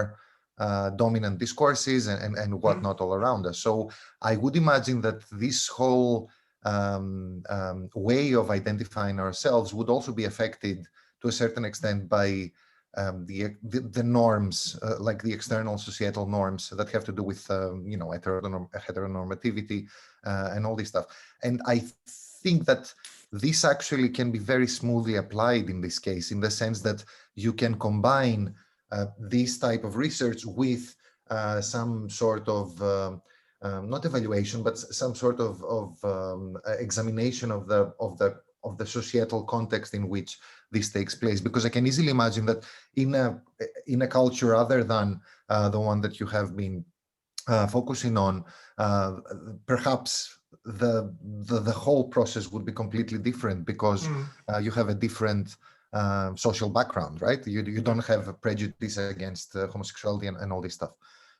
dominant discourses and whatnot all around us. So I would imagine that this whole way of identifying ourselves would also be affected to a certain extent by the norms, like the external societal norms that have to do with you know, heteronormativity and all this stuff. And I think that this actually can be very smoothly applied in this case, in the sense that you can combine this type of research with some sort of not evaluation, but some sort of examination of the societal context in which this takes place. Because I can easily imagine that in a culture other than the one that you have been focusing on, perhaps the whole process would be completely different, because you have a different social background, right? You don't have a prejudice against homosexuality and all this stuff.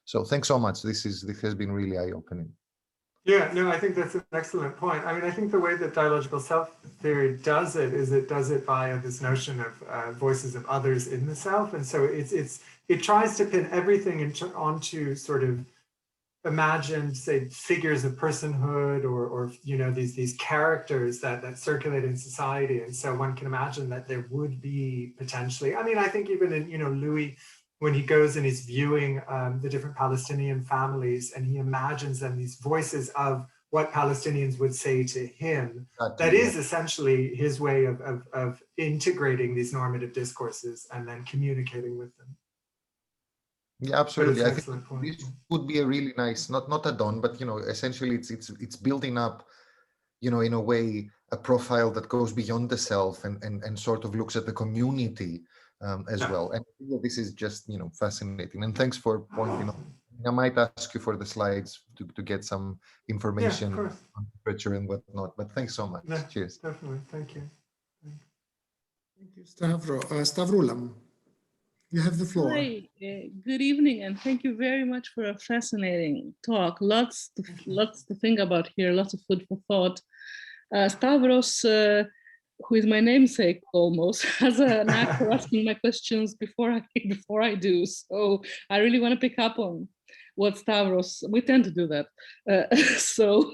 So thanks so much. This has been really eye-opening.
Yeah, no, I think that's an excellent point. I mean, I think the way that dialogical self theory does it is it does it via this notion of voices of others in the self, and so it tries to pin everything onto sort of imagined, say, figures of personhood or you know, these characters that circulate in society. And so one can imagine that there would be potentially, I mean, I think even in, you know, Louis, when he goes and he's viewing the different Palestinian families and he imagines them, these voices of what Palestinians would say to him, that is essentially his way of integrating these normative discourses and then communicating with them.
Yeah, absolutely. I think
Point.
this would be a really nice, not add-on, but you know, essentially it's building up, you know, in a way, a profile that goes beyond the self and sort of looks at the community as well. And this is just, you know, fascinating. And thanks for pointing out. I might ask you for the slides to get some information on literature and whatnot. But thanks so much.
Yeah,
cheers.
Definitely. Thank you.
Thank you, Stavro. Stavroulam, you have the floor.
Hi, good evening, and thank you very much for a fascinating talk. Lots to think about here, lots of food for thought. Stavros, who is my namesake almost, has a knack for asking my questions before I do. So I really want to pick up on what Stavros, we tend to do that. So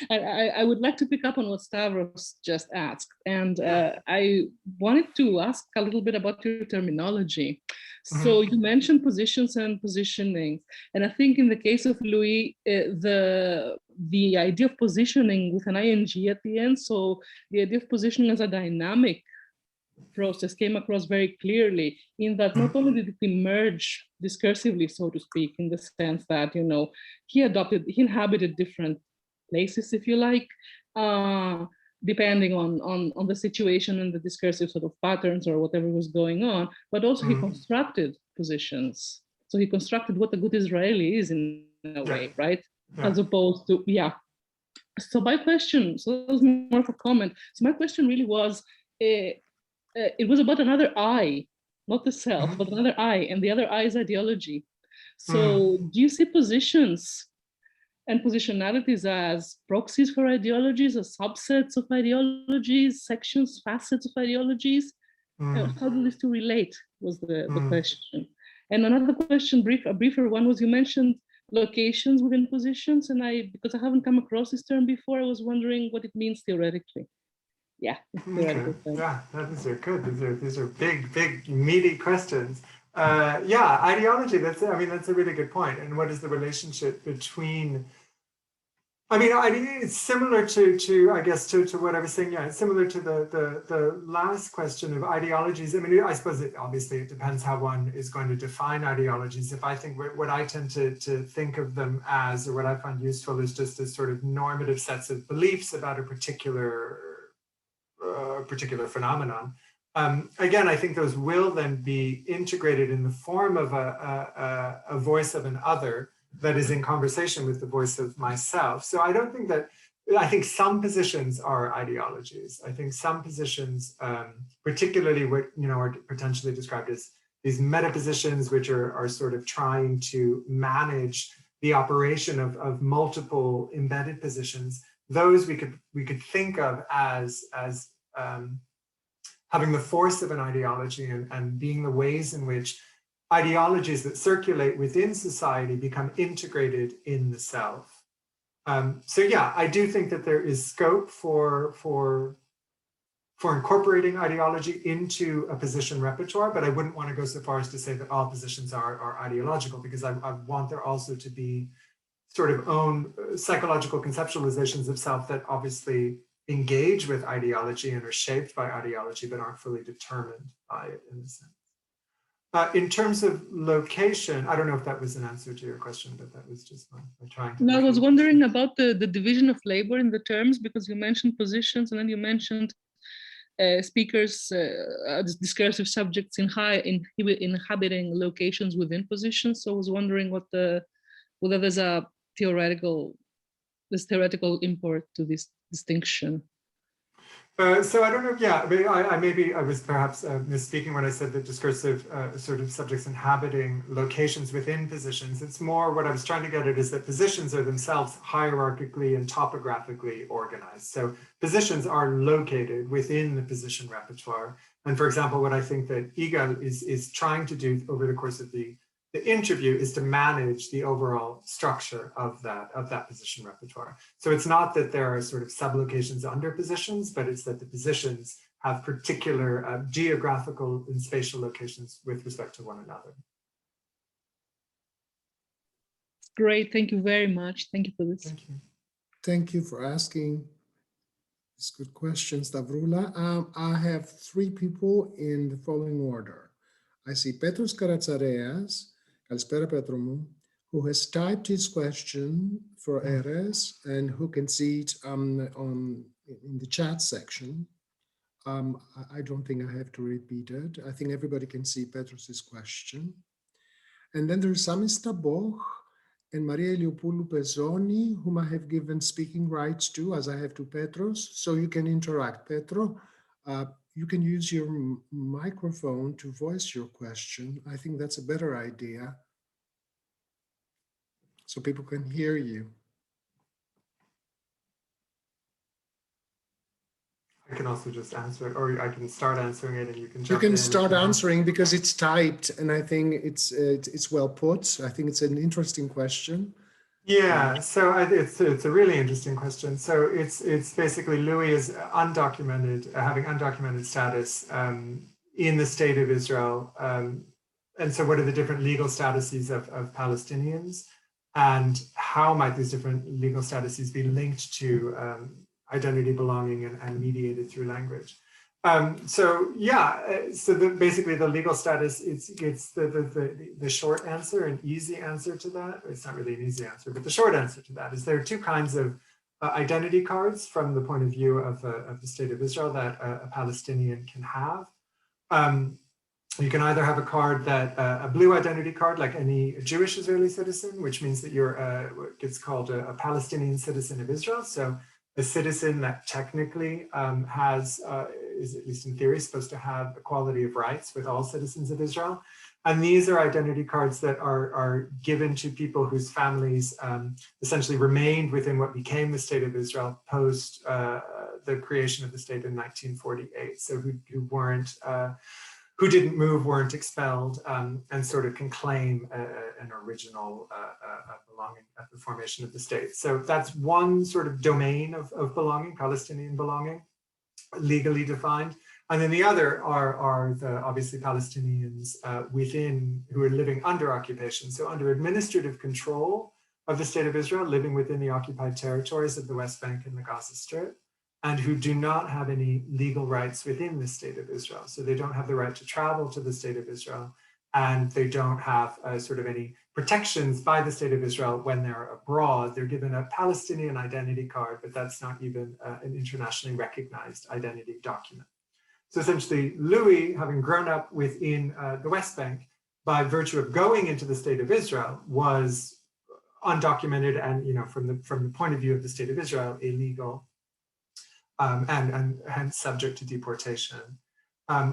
I would like to pick up on what Stavros just asked. And I wanted to ask a little bit about your terminology. So you mentioned positions and positioning. And I think in the case of Louis, the idea of positioning with an ing at the end, so the idea of positioning as a dynamic process came across very clearly, in that not only did it emerge discursively, so to speak, in the sense that, you know, he inhabited different places, if you like, depending on the situation and the discursive sort of patterns or whatever was going on, but also he constructed positions. So he constructed what a good Israeli is in a way, right? As opposed to, So my question, so that was more of a comment. So my question really was, it was about another I, not the self, but another I, and the other I is ideology. So do you see positions and positionalities as proxies for ideologies, as subsets of ideologies, sections, facets of ideologies? How do these two relate was the question. And another question, a briefer one, was you mentioned locations within positions, and because I haven't come across this term before, I was wondering what it means theoretically. Yeah,
these are good. These are big, meaty questions. Ideology. That's a really good point. And what is the relationship between? I mean, it's similar to I guess to what I was saying. Yeah, it's similar to the last question of ideologies. I mean, I suppose it depends how one is going to define ideologies. If I think what I tend to think of them as, or what I find useful, is just as sort of normative sets of beliefs about a particular phenomenon. Again, I think those will then be integrated in the form of a voice of an other that is in conversation with the voice of myself. So I think some positions are ideologies. I think some positions, particularly what are potentially described as these meta positions, which are sort of trying to manage the operation of multiple embedded positions, those we could think of as having the force of an ideology and being the ways in which ideologies that circulate within society become integrated in the self. I do think that there is scope for incorporating ideology into a position repertoire, but I wouldn't want to go so far as to say that all positions are ideological, because I want there also to be sort of own psychological conceptualizations of self that obviously engage with ideology and are shaped by ideology, but aren't fully determined by it in a sense. In terms of location, I don't know if that was an answer to your question, but that was just my trying to.
No, I was wondering about the division of labor in the terms, because you mentioned positions and then you mentioned speakers, discursive subjects inhabiting locations within positions. So I was wondering whether there's theoretical import to this distinction.
So I don't know. Yeah, I was perhaps misspeaking when I said that discursive sort of subjects inhabiting locations within positions. It's more what I was trying to get at is that positions are themselves hierarchically and topographically organized. So positions are located within the position repertoire. And for example, what I think that Yigal is trying to do over the course of the The interview is to manage the overall structure of that position repertoire. So it's not that there are sort of sublocations under positions, but it's that the positions have particular geographical and spatial locations with respect to one another.
Great, thank you very much. Thank you for this.
Thank you.
Thank you for asking these good questions, Davrula. I have three people in the following order. I see Petros Karatsareas, Kalispera Petro mu, who has typed his question for Erez and who can see it in the chat section. I don't think I have to repeat it. I think everybody can see Petros's question. And then there's Sami Staboch and Maria Eliopoulou Pezzoni, whom I have given speaking rights to, as I have to Petros, so you can interact. Petro, you can use your microphone to voice your question. I think that's a better idea, so people can hear you.
I can also just answer it, or I can start answering it and you can jump in.
You can start answering because it's typed, and I think it's well put. I think it's an interesting question.
Yeah, so it's a really interesting question. So it's basically Louis is undocumented, having undocumented status in the state of Israel. And so what are the different legal statuses of Palestinians, and how might these different legal statuses be linked to identity, belonging, and mediated through language? So basically the legal status, it's the short answer, an easy answer to that. It's not really an easy answer, but the short answer to that is there are two kinds of identity cards from the point of view of the state of Israel that a Palestinian can have. You can either have a card that, a blue identity card, like any Jewish Israeli citizen, which means that you're what gets called a Palestinian citizen of Israel. So a citizen that technically is, at least in theory, supposed to have equality of rights with all citizens of Israel. And these are identity cards that are given to people whose families essentially remained within what became the state of Israel post the creation of the state in 1948. So who didn't move, weren't expelled, and sort of can claim an original belonging at the formation of the state. So that's one sort of domain of belonging, Palestinian belonging, legally defined. And then the other are the obviously Palestinians who are living under occupation, so under administrative control of the state of Israel, living within the occupied territories of the West Bank and the Gaza Strip, and who do not have any legal rights within the state of Israel. So they don't have the right to travel to the state of Israel, and they don't have sort of any protections by the state of Israel when they're abroad. They're given a Palestinian identity card, but that's not even an internationally recognized identity document. So essentially, Louis, having grown up within the West Bank, by virtue of going into the state of Israel, was undocumented and, from the point of view of the state of Israel, illegal. And hence subject to deportation.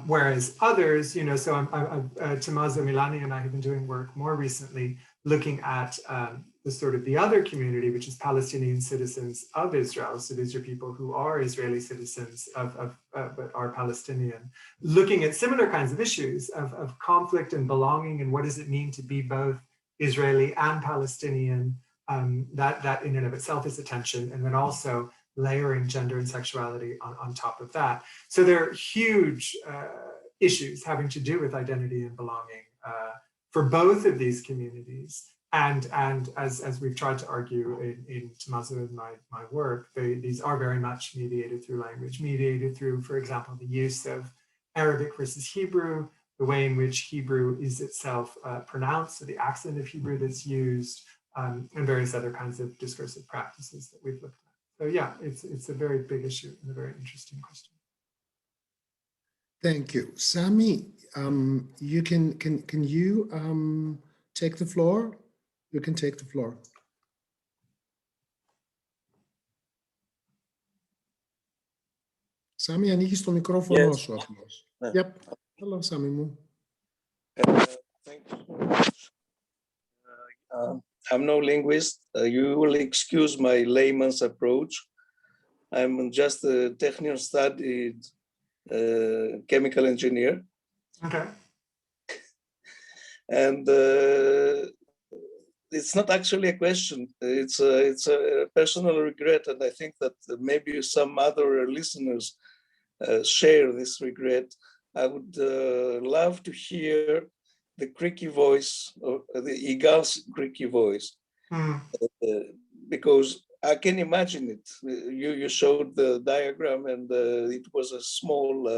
Whereas others, so Tommaso Milani and I have been doing work more recently looking at the other community, which is Palestinian citizens of Israel. So these are people who are Israeli citizens but are Palestinian, looking at similar kinds of issues of conflict and belonging, and what does it mean to be both Israeli and Palestinian. That in and of itself is a tension, and then also layering gender and sexuality on top of that. So there are huge issues having to do with identity and belonging for both of these communities. And as we've tried to argue in Tommaso and my work, these are very much mediated through language, mediated through, for example, the use of Arabic versus Hebrew, the way in which Hebrew is itself pronounced, so the accent of Hebrew that's used, and various other kinds of discursive practices that we've looked at. So yeah, it's a very big issue and a very interesting question.
Thank you. Sami, you can you take the floor? You can take the floor. Sami, ανοίγεις το μικρόφωνο σου απλώς. Yep. Hello, Sami μου.
Thank you so much. I'm no linguist. You will excuse my layman's approach. I'm just a technical studied chemical engineer.
Okay.
And it's not actually a question. It's a personal regret, and I think that maybe some other listeners share this regret. I would love to hear the creaky voice, or the Igal's creaky voice, because I can imagine it. You showed the diagram, and it was a small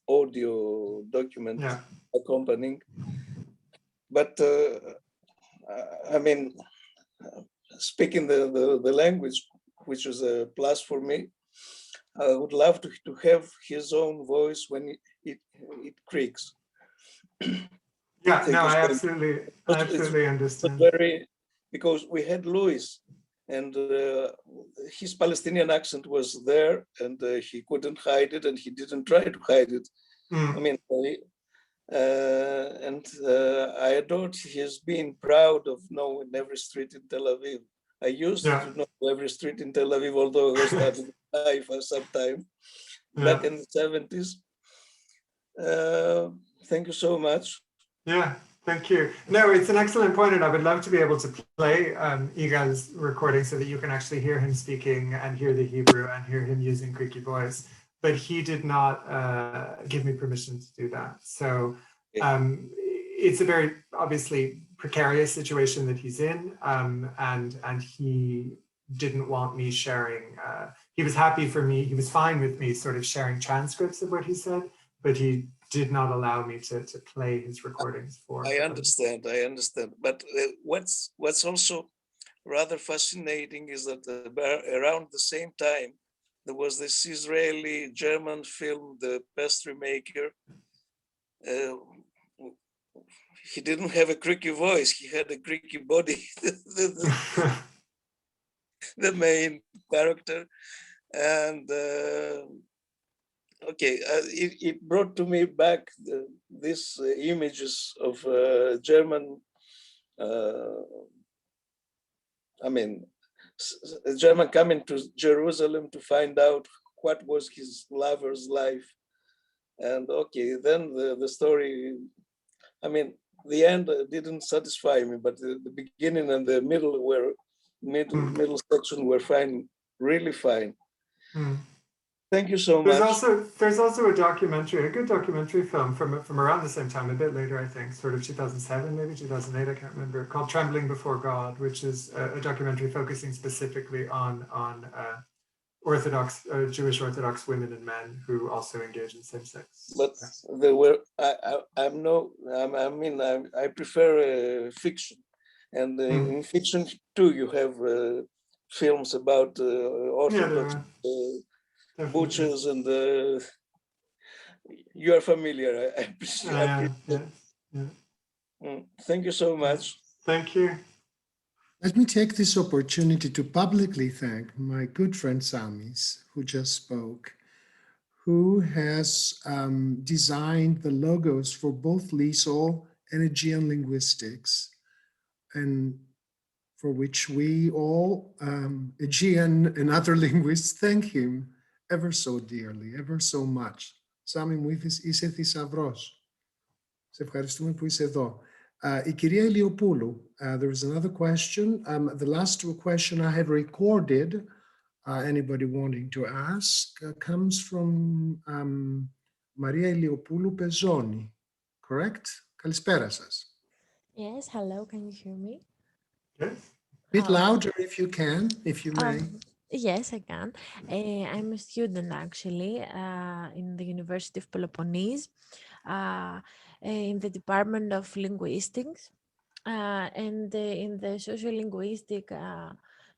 audio document accompanying. But I mean, speaking the language, which is a plus for me, I would love to have his own voice when it creaks.
Yeah, no, I absolutely understand.
Because we had Louis, and his Palestinian accent was there, and he couldn't hide it, and he didn't try to hide it. I mean, I adored his being proud of knowing every street in Tel Aviv. I used to know every street in Tel Aviv, although I started life for some time back in the 70s. Thank you so much.
Yeah, thank you. No, it's an excellent point, and I would love to be able to play Igal's recording so that you can actually hear him speaking and hear the Hebrew and hear him using creaky voice. But he did not give me permission to do that. So it's a very obviously precarious situation that he's in, and he didn't want me sharing. He was happy for me. He was fine with me sort of sharing transcripts of what he said, but he did not allow me to play his recordings for.
I understand. But what's also rather fascinating is that around the same time, there was this Israeli-German film, The Pastry Maker. He didn't have a creaky voice, he had a creaky body, the main character. And it brought to me back these images of German, a German coming to Jerusalem to find out what was his lover's life. And then the story, the end didn't satisfy me, but the beginning and the middle section were fine, really fine. Thank you so much.
There's also a good documentary film from around the same time, a bit later, I think, sort of 2007, maybe 2008, I can't remember, called Trembling Before God, which is a documentary focusing specifically on Orthodox, Jewish Orthodox women and men who also engage in same-sex.
But there were, I prefer fiction, and in fiction too, you have films about Orthodox butchers, and you are familiar. I appreciate it. Thank you so much.
Thank you.
Let me take this opportunity to publicly thank my good friend Samis, who just spoke, who has designed the logos for both LESoL and Aegean linguistics, and for which we all, Aegean and other linguists, thank him ever so dearly, ever so much. Σάμι μου είσαι θησαυρός. Σε ευχαριστούμε που είσαι εδώ. Η κυρία Ηλιοπούλου, there is another question. The last question I have recorded, anybody wanting to ask, comes from Maria Ηλιοπούλου Pezzoni, correct? Καλησπέρα σας.
Yes, hello, can you hear me?
Yes.
A bit louder if you can, if you may.
Yes, I can. I'm a student actually in the University of Peloponnese in the Department of Linguistics, and in the sociolinguistic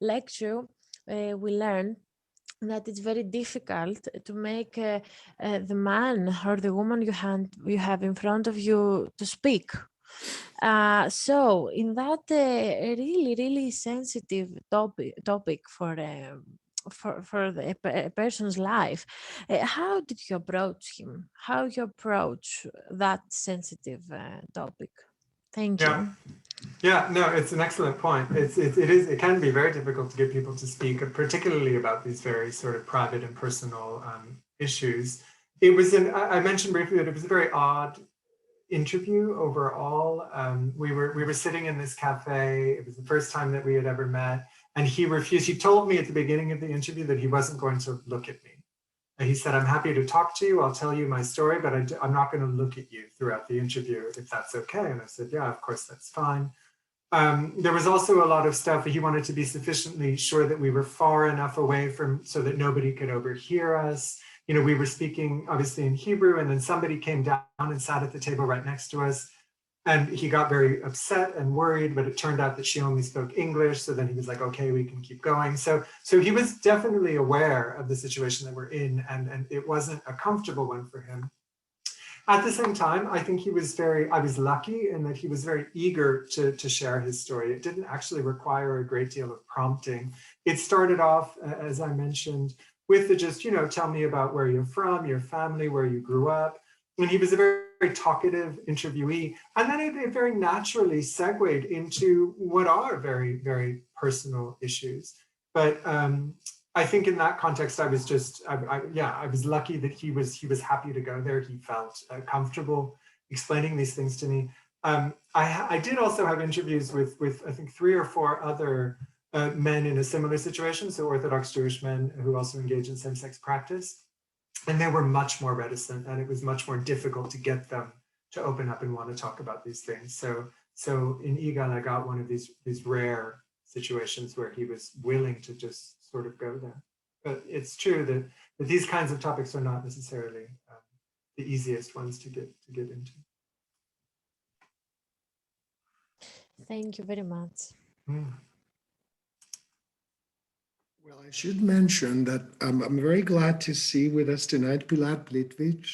lecture we learned that it's very difficult to make the man or the woman you have in front of you to speak. So in that really sensitive topic for a person's life, how did you approach him? How you approach that sensitive topic? Thank you.
Yeah, no, it's an excellent point. It can be very difficult to get people to speak, particularly about these very sort of private and personal issues. I mentioned briefly that it was a very odd interview overall. We were sitting in this cafe. It was the first time that we had ever met, and he refused. He told me at the beginning of the interview that he wasn't going to look at me. And he said, "I'm happy to talk to you. I'll tell you my story, but I'm not going to look at you throughout the interview, if that's okay." And I said, "Yeah, of course, that's fine." There was also a lot of stuff. He wanted to be sufficiently sure that we were far enough away from so that nobody could overhear us. You know, we were speaking obviously in Hebrew, and then somebody came down and sat at the table right next to us. And he got very upset and worried, but it turned out that she only spoke English. So then he was like, "Okay, we can keep going." So he was definitely aware of the situation that we're in, and it wasn't a comfortable one for him. At the same time, I think I was lucky in that he was very eager to share his story. It didn't actually require a great deal of prompting. It started off, as I mentioned, with the just, tell me about where you're from, your family, where you grew up. And he was a very, very talkative interviewee. And then it very naturally segued into what are very, very personal issues. But I think in that context, I was just, I was lucky that he was happy to go there. He felt comfortable explaining these things to me. I did also have interviews with I think 3 or 4 other men in a similar situation, so Orthodox Jewish men who also engage in same-sex practice. And they were much more reticent, and it was much more difficult to get them to open up and want to talk about these things. So in Igal, I got one of these rare situations where he was willing to just sort of go there. But it's true that these kinds of topics are not necessarily the easiest ones to get into.
Thank you very much.
Well, I should mention that I'm very glad to see with us tonight Pilar Plitvich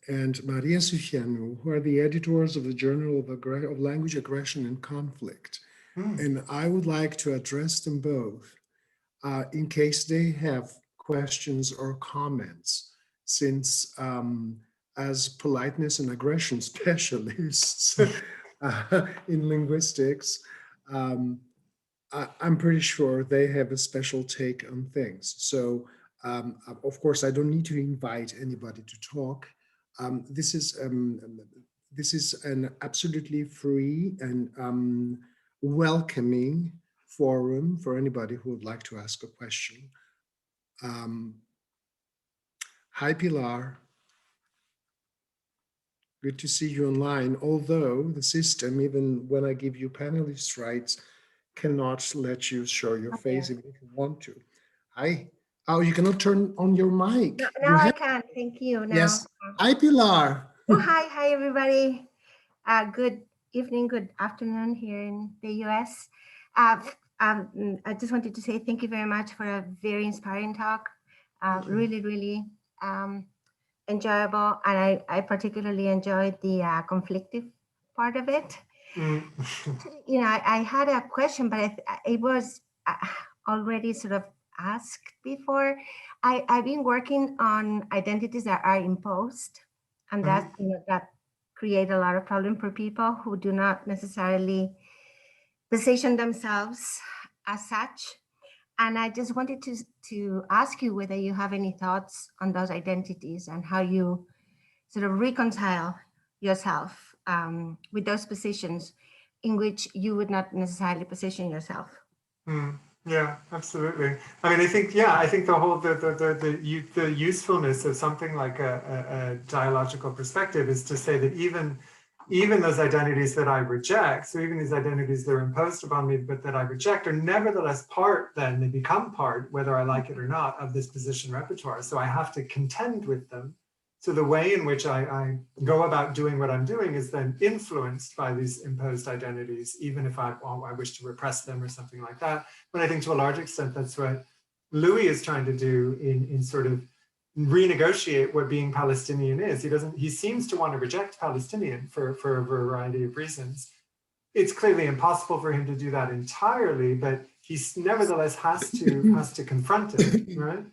and Maria Sufianu, who are the editors of the Journal of Language Aggression and Conflict. And I would like to address them both in case they have questions or comments, since as politeness and aggression specialists in linguistics, I'm pretty sure they have a special take on things. So, of course, I don't need to invite anybody to talk. This is an absolutely free and welcoming forum for anybody who would like to ask a question. Hi, Pilar. Good to see you online, although the system, even when I give you panelist rights, cannot let you show your face even if you want to. Hi. Oh, you cannot turn on your mic.
Now I can. Thank you. Now.
Yes. Hi, Pilar.
Oh, hi, everybody. Good evening, good afternoon here in the US. I just wanted to say thank you very much for a very inspiring talk. Really, really enjoyable. And I particularly enjoyed the conflictive part of it. I had a question, but it was already sort of asked before. I've been working on identities that are imposed, and that create a lot of problem for people who do not necessarily position themselves as such. And I just wanted to ask you whether you have any thoughts on those identities and how you sort of reconcile yourself with those positions in which you would not necessarily position yourself.
Yeah, absolutely. I mean, I think the whole the usefulness of something like a dialogical perspective is to say that even those identities that I reject, so even these identities that are imposed upon me but that I reject, are nevertheless part, then they become part, whether I like it or not, of this position repertoire. So I have to contend with them. So the way in which I go about doing what I'm doing is then influenced by these imposed identities, even if I wish to repress them or something like that. But I think to a large extent, that's what Louis is trying to do in sort of renegotiate what being Palestinian is. He seems to want to reject Palestinian for a variety of reasons. It's clearly impossible for him to do that entirely, but he nevertheless has to confront it, right?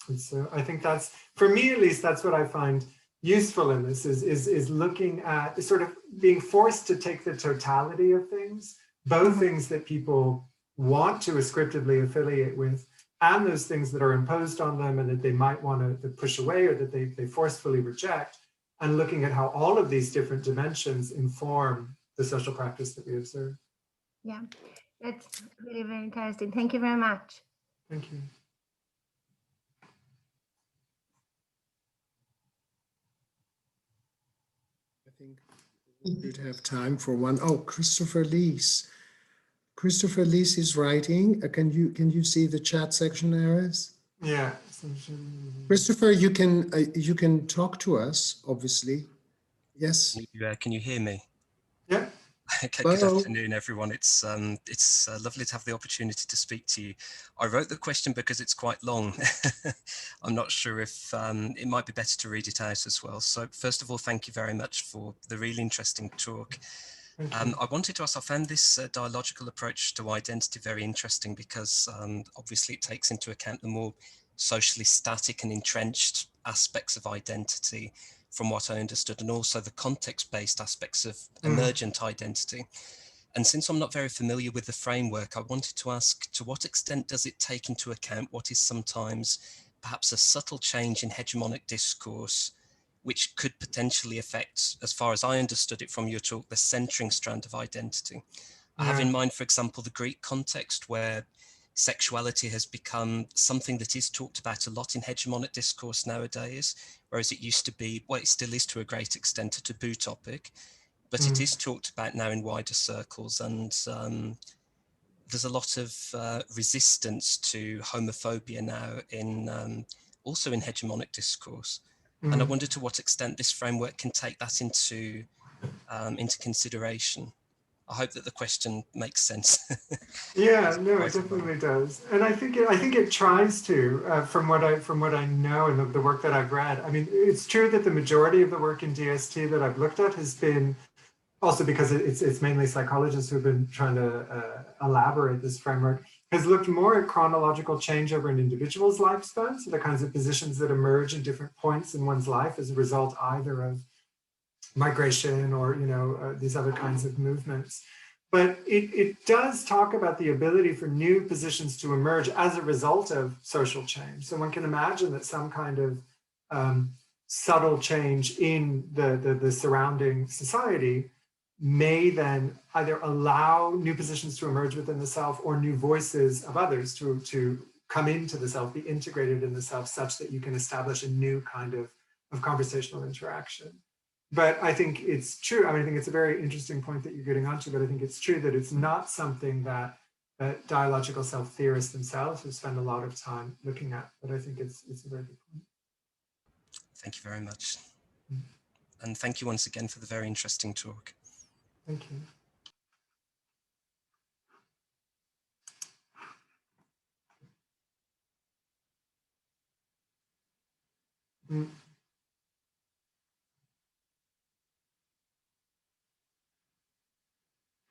And so I think that's, for me at least, that's what I find useful in this is looking at sort of being forced to take the totality of things, both things that people want to ascriptively affiliate with and those things that are imposed on them and that they might want to push away or that they forcefully reject, and looking at how all of these different dimensions inform the social practice that we observe.
Yeah, that's really very interesting. Thank you very much.
Thank you.
I think we would have time for one. Oh, Christopher Lees. Christopher Lees is writing. Can you see the chat section, Erez?
Yeah.
Christopher, you can talk to us, obviously. Yes.
Can you hear me?
Yeah.
Okay, good afternoon, everyone. It's lovely to have the opportunity to speak to you. I wrote the question because it's quite long. I'm not sure if it might be better to read it out as well. So first of all, thank you very much for the really interesting talk. I wanted to ask, I found this dialogical approach to identity very interesting because obviously it takes into account the more socially static and entrenched aspects of identity from what I understood, and also the context-based aspects of emergent identity. And since I'm not very familiar with the framework, I wanted to ask, to what extent does it take into account what is sometimes perhaps a subtle change in hegemonic discourse, which could potentially affect, as far as I understood it from your talk, the centering strand of identity? I have in mind, for example, the Greek context where sexuality has become something that is talked about a lot in hegemonic discourse nowadays, whereas it used to be, well, it still is to a great extent, a taboo topic, but it is talked about now in wider circles, and there's a lot of resistance to homophobia now in also in hegemonic discourse. And I wonder to what extent this framework can take that into consideration. I hope that the question makes sense.
Yeah, no, it definitely does, and I think it tries to. From what I know and the work that I've read, I mean, it's true that the majority of the work in DST that I've looked at has been, also because it's mainly psychologists who've been trying to elaborate this framework, has looked more at chronological change over an individual's lifespan, so the kinds of positions that emerge in different points in one's life as a result either of migration or these other kinds of movements. But it does talk about the ability for new positions to emerge as a result of social change. So one can imagine that some kind of subtle change in the surrounding society may then either allow new positions to emerge within the self or new voices of others to come into the self, be integrated in the self, such that you can establish a new kind of conversational interaction. But I think it's true. I mean, I think it's a very interesting point that you're getting onto, but I think it's true that it's not something that dialogical self theorists themselves have spent a lot of time looking at, but I think it's a very good point.
Thank you very much. And thank you once again for the very interesting talk.
Thank you.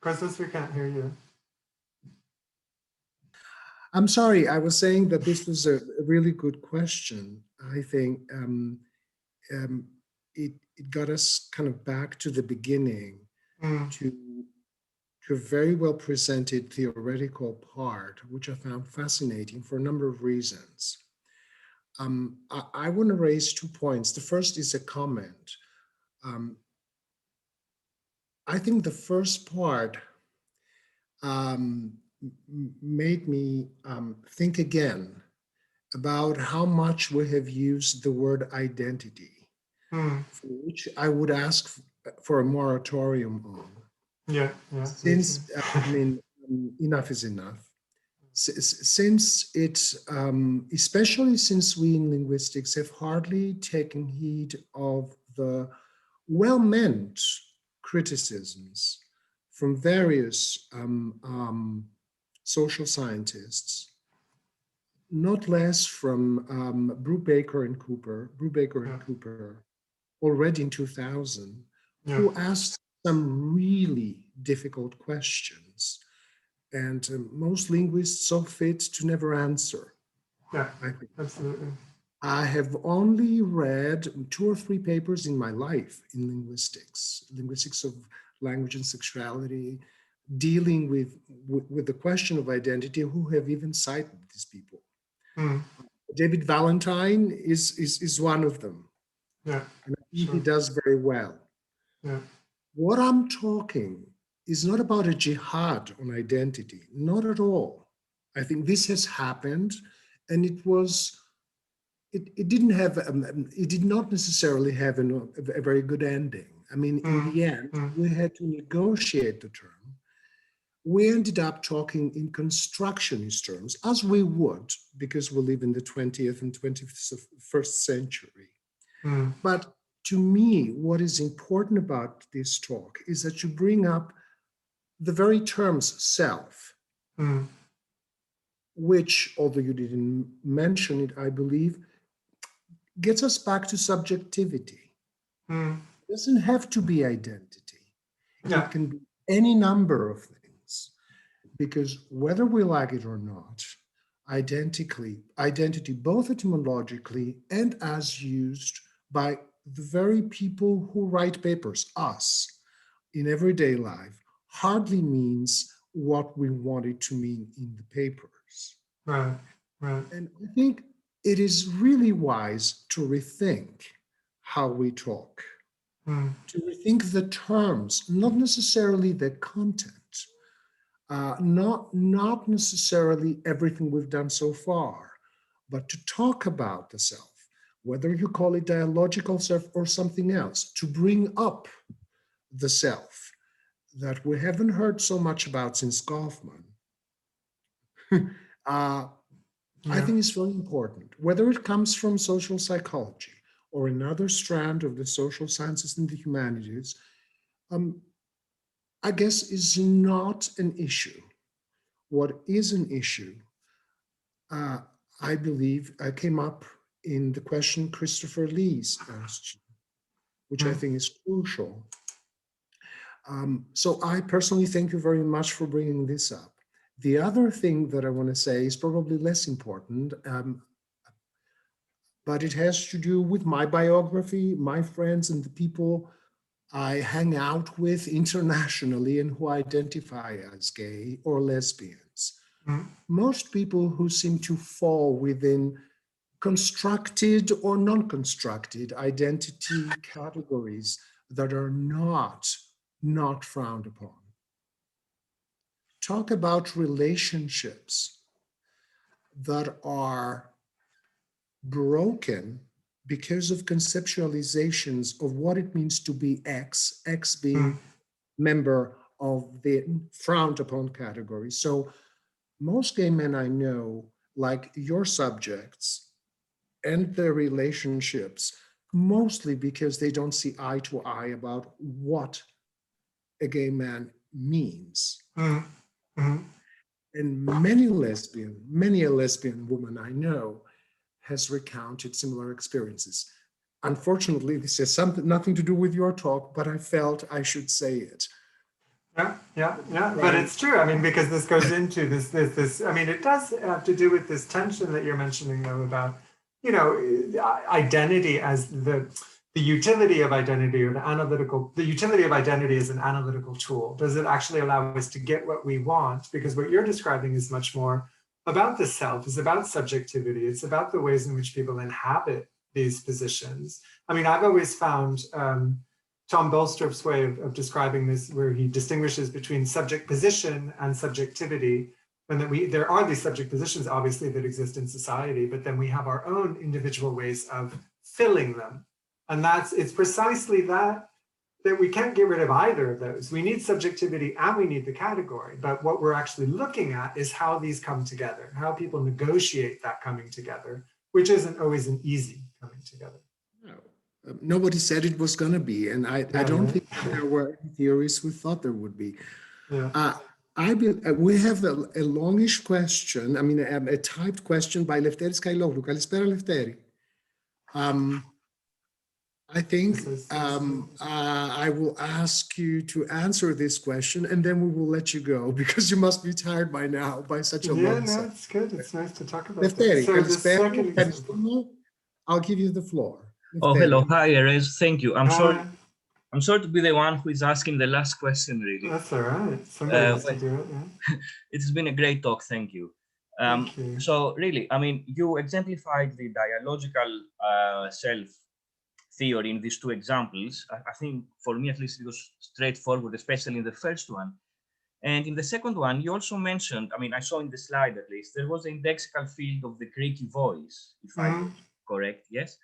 Costas, we can't hear you.
I'm sorry, I was saying that this was a really good question. I think it got us kind of back to the beginning, to a very well presented theoretical part, which I found fascinating for a number of reasons. I want to raise 2 points. The first is a comment. I think the first part made me think again about how much we have used the word identity, for which I would ask for a moratorium on.
Yeah.
Since, I mean, enough is enough. Since it's, especially since we in linguistics have hardly taken heed of the well-meant criticisms from various social scientists, not less from Brubaker and Cooper, already in 2000, who asked some really difficult questions, and most linguists saw fit to never answer.
Yeah, I think. Absolutely.
I have only read 2 or 3 papers in my life in linguistics of language and sexuality, dealing with the question of identity, who have even cited these people. David Valentine is one of them.
Yeah.
And I think he does very well.
Yeah.
What I'm talking is not about a jihad on identity, not at all. I think this has happened, and it did not necessarily have a very good ending. I mean, in the end, we had to negotiate the term. We ended up talking in constructionist terms, as we would, because we live in the 20th and 21st century. But to me, what is important about this talk is that you bring up the very terms self, which, although you didn't mention it, I believe, gets us back to subjectivity. It doesn't have to be identity.
Yeah.
It can be any number of things, because whether we like it or not, identity, both etymologically and as used by the very people who write papers, us, in everyday life, hardly means what we want it to mean in the papers.
Right, right.
And I think it is really wise to rethink how we talk, to rethink the terms, not necessarily the content, not necessarily everything we've done so far, but to talk about the self, whether you call it dialogical self or something else, to bring up the self that we haven't heard so much about since Kaufman. I think it's very important, whether it comes from social psychology or another strand of the social sciences and the humanities, I guess is not an issue. What is an issue, I believe, came up in the question Christopher Lee's asked, which I think is crucial. So I personally thank you very much for bringing this up. The other thing that I want to say is probably less important, but it has to do with my biography, my friends, and the people I hang out with internationally and who identify as gay or lesbians. Most people who seem to fall within constructed or non-constructed identity categories that are not frowned upon. Talk about relationships that are broken because of conceptualizations of what it means to be X being member of the frowned upon category. So most gay men I know, like your subjects, end their relationships mostly because they don't see eye to eye about what a gay man means. And many a lesbian woman I know has recounted similar experiences. Unfortunately, this has nothing to do with your talk, but I felt I should say it.
Yeah. But it's true. I mean, because this goes into this. I mean, it does have to do with this tension that you're mentioning, though, about, identity as the utility of identity, or the utility of identity as an analytical tool. Does it actually allow us to get what we want? Because what you're describing is much more about the self, is about subjectivity. It's about the ways in which people inhabit these positions. I mean, I've always found Tom Bolstrup's way of describing this, where he distinguishes between subject position and subjectivity, and that there are these subject positions, obviously, that exist in society, but then we have our own individual ways of filling them. And it's precisely that we can't get rid of either of those. We need subjectivity and we need the category, but what we're actually looking at is how these come together, how people negotiate that coming together, which isn't always an easy coming together.
Nobody said it was going to be, and I don't think there were theories who thought there would be. We have a longish question, a typed question by Lefteris Kailoglu. Kalispera, Lefteri. I think I will ask you to answer this question, and then we will let you go, because you must be tired by now by such a long
no, it's good. It's nice to talk about
Lefteri,
that. So
I'll give you the floor.
Oh, hello. Hi, Erez. Thank you. I'm sorry to be the one who is asking the last question, really.
That's all right. Somebody has to do it, yeah.
It's been a great talk. Thank you.
Thank you.
So really, you exemplified the dialogical self theory in these two examples. I think for me, at least, it was straightforward, especially in the first one. And in the second one, you also mentioned, I mean, I saw in the slide at least, there was an indexical field of the creaky voice, if I'm correct, yes?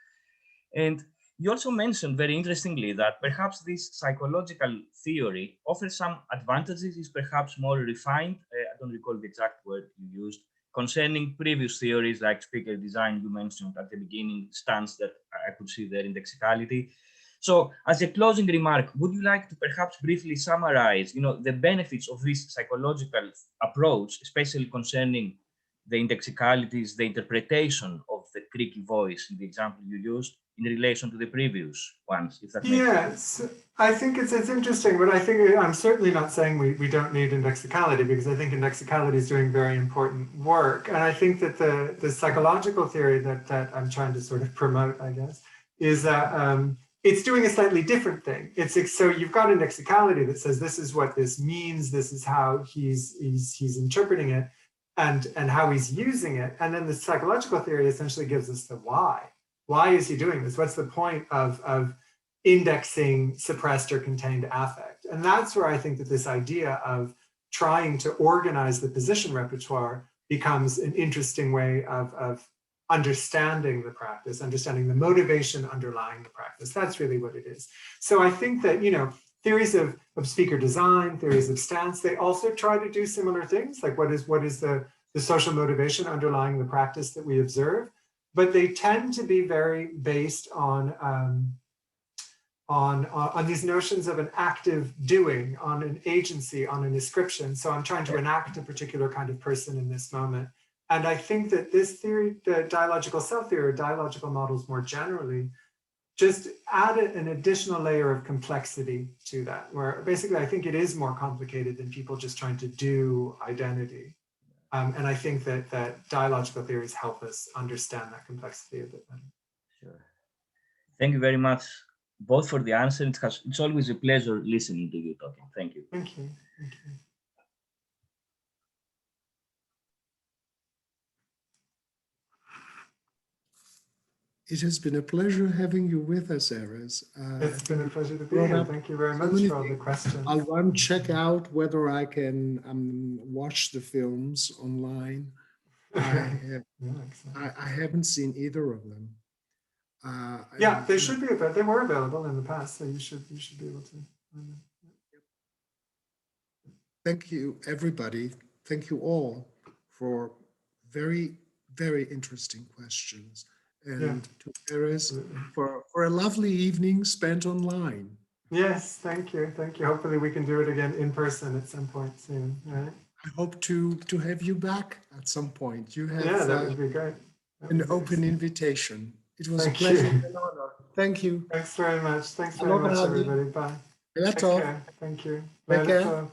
And you also mentioned very interestingly that perhaps this psychological theory offers some advantages, is perhaps more refined, I don't recall the exact word you used, concerning previous theories like speaker design you mentioned at the beginning, stance that I could see there, indexicality. So as a closing remark, would you like to perhaps briefly summarize, the benefits of this psychological approach, especially concerning the indexicalities, the interpretation of the creaky voice in the example you used in relation to the previous ones, if that makes sense?
Yes, I think it's interesting, but I think I'm certainly not saying we don't need indexicality, because I think indexicality is doing very important work. And I think that the psychological theory that I'm trying to sort of promote, I guess, is that it's doing a slightly different thing. So you've got indexicality that says this is what this means, this is how he's interpreting it, and how he's using it. And then the psychological theory essentially gives us the why. Why is he doing this? What's the point of indexing suppressed or contained affect? And that's where I think that this idea of trying to organize the position repertoire becomes an interesting way of understanding the practice, understanding the motivation underlying the practice. That's really what it is. So I think that, theories of speaker design, theories of stance, they also try to do similar things, like what is the social motivation underlying the practice that we observe, but they tend to be very based on these notions of an active doing, on an agency, on an ascription. So I'm trying to enact a particular kind of person in this moment. And I think that this theory, the dialogical self theory, or dialogical models more generally, just added an additional layer of complexity to that, where basically I think it is more complicated than people just trying to do identity. And I think that dialogical theories help us understand that complexity a bit better.
Sure. Thank you very much, both for the answer. It's always a pleasure listening to you talking. Thank you.
Thank you. Thank you.
It has been a pleasure having you with us, Erez.
It's been a pleasure to be here. Thank you very much for all the questions.
I'll run check out whether I can watch the films online. I haven't seen either of them.
Yeah, they should be available. They were available in the past, so you should be able to.
Thank you, everybody. Thank you all for very, very interesting questions. And to Erez for a lovely evening spent online.
Yes, thank you. Thank you. Hopefully we can do it again in person at some point soon, right?
I hope to have you back at some point. You have
that would be great.
An open invitation. It was a pleasure and an honor. Thank you.
Thanks very much. Thanks very much, everybody. Bye. Take care. Thank you.
Take care.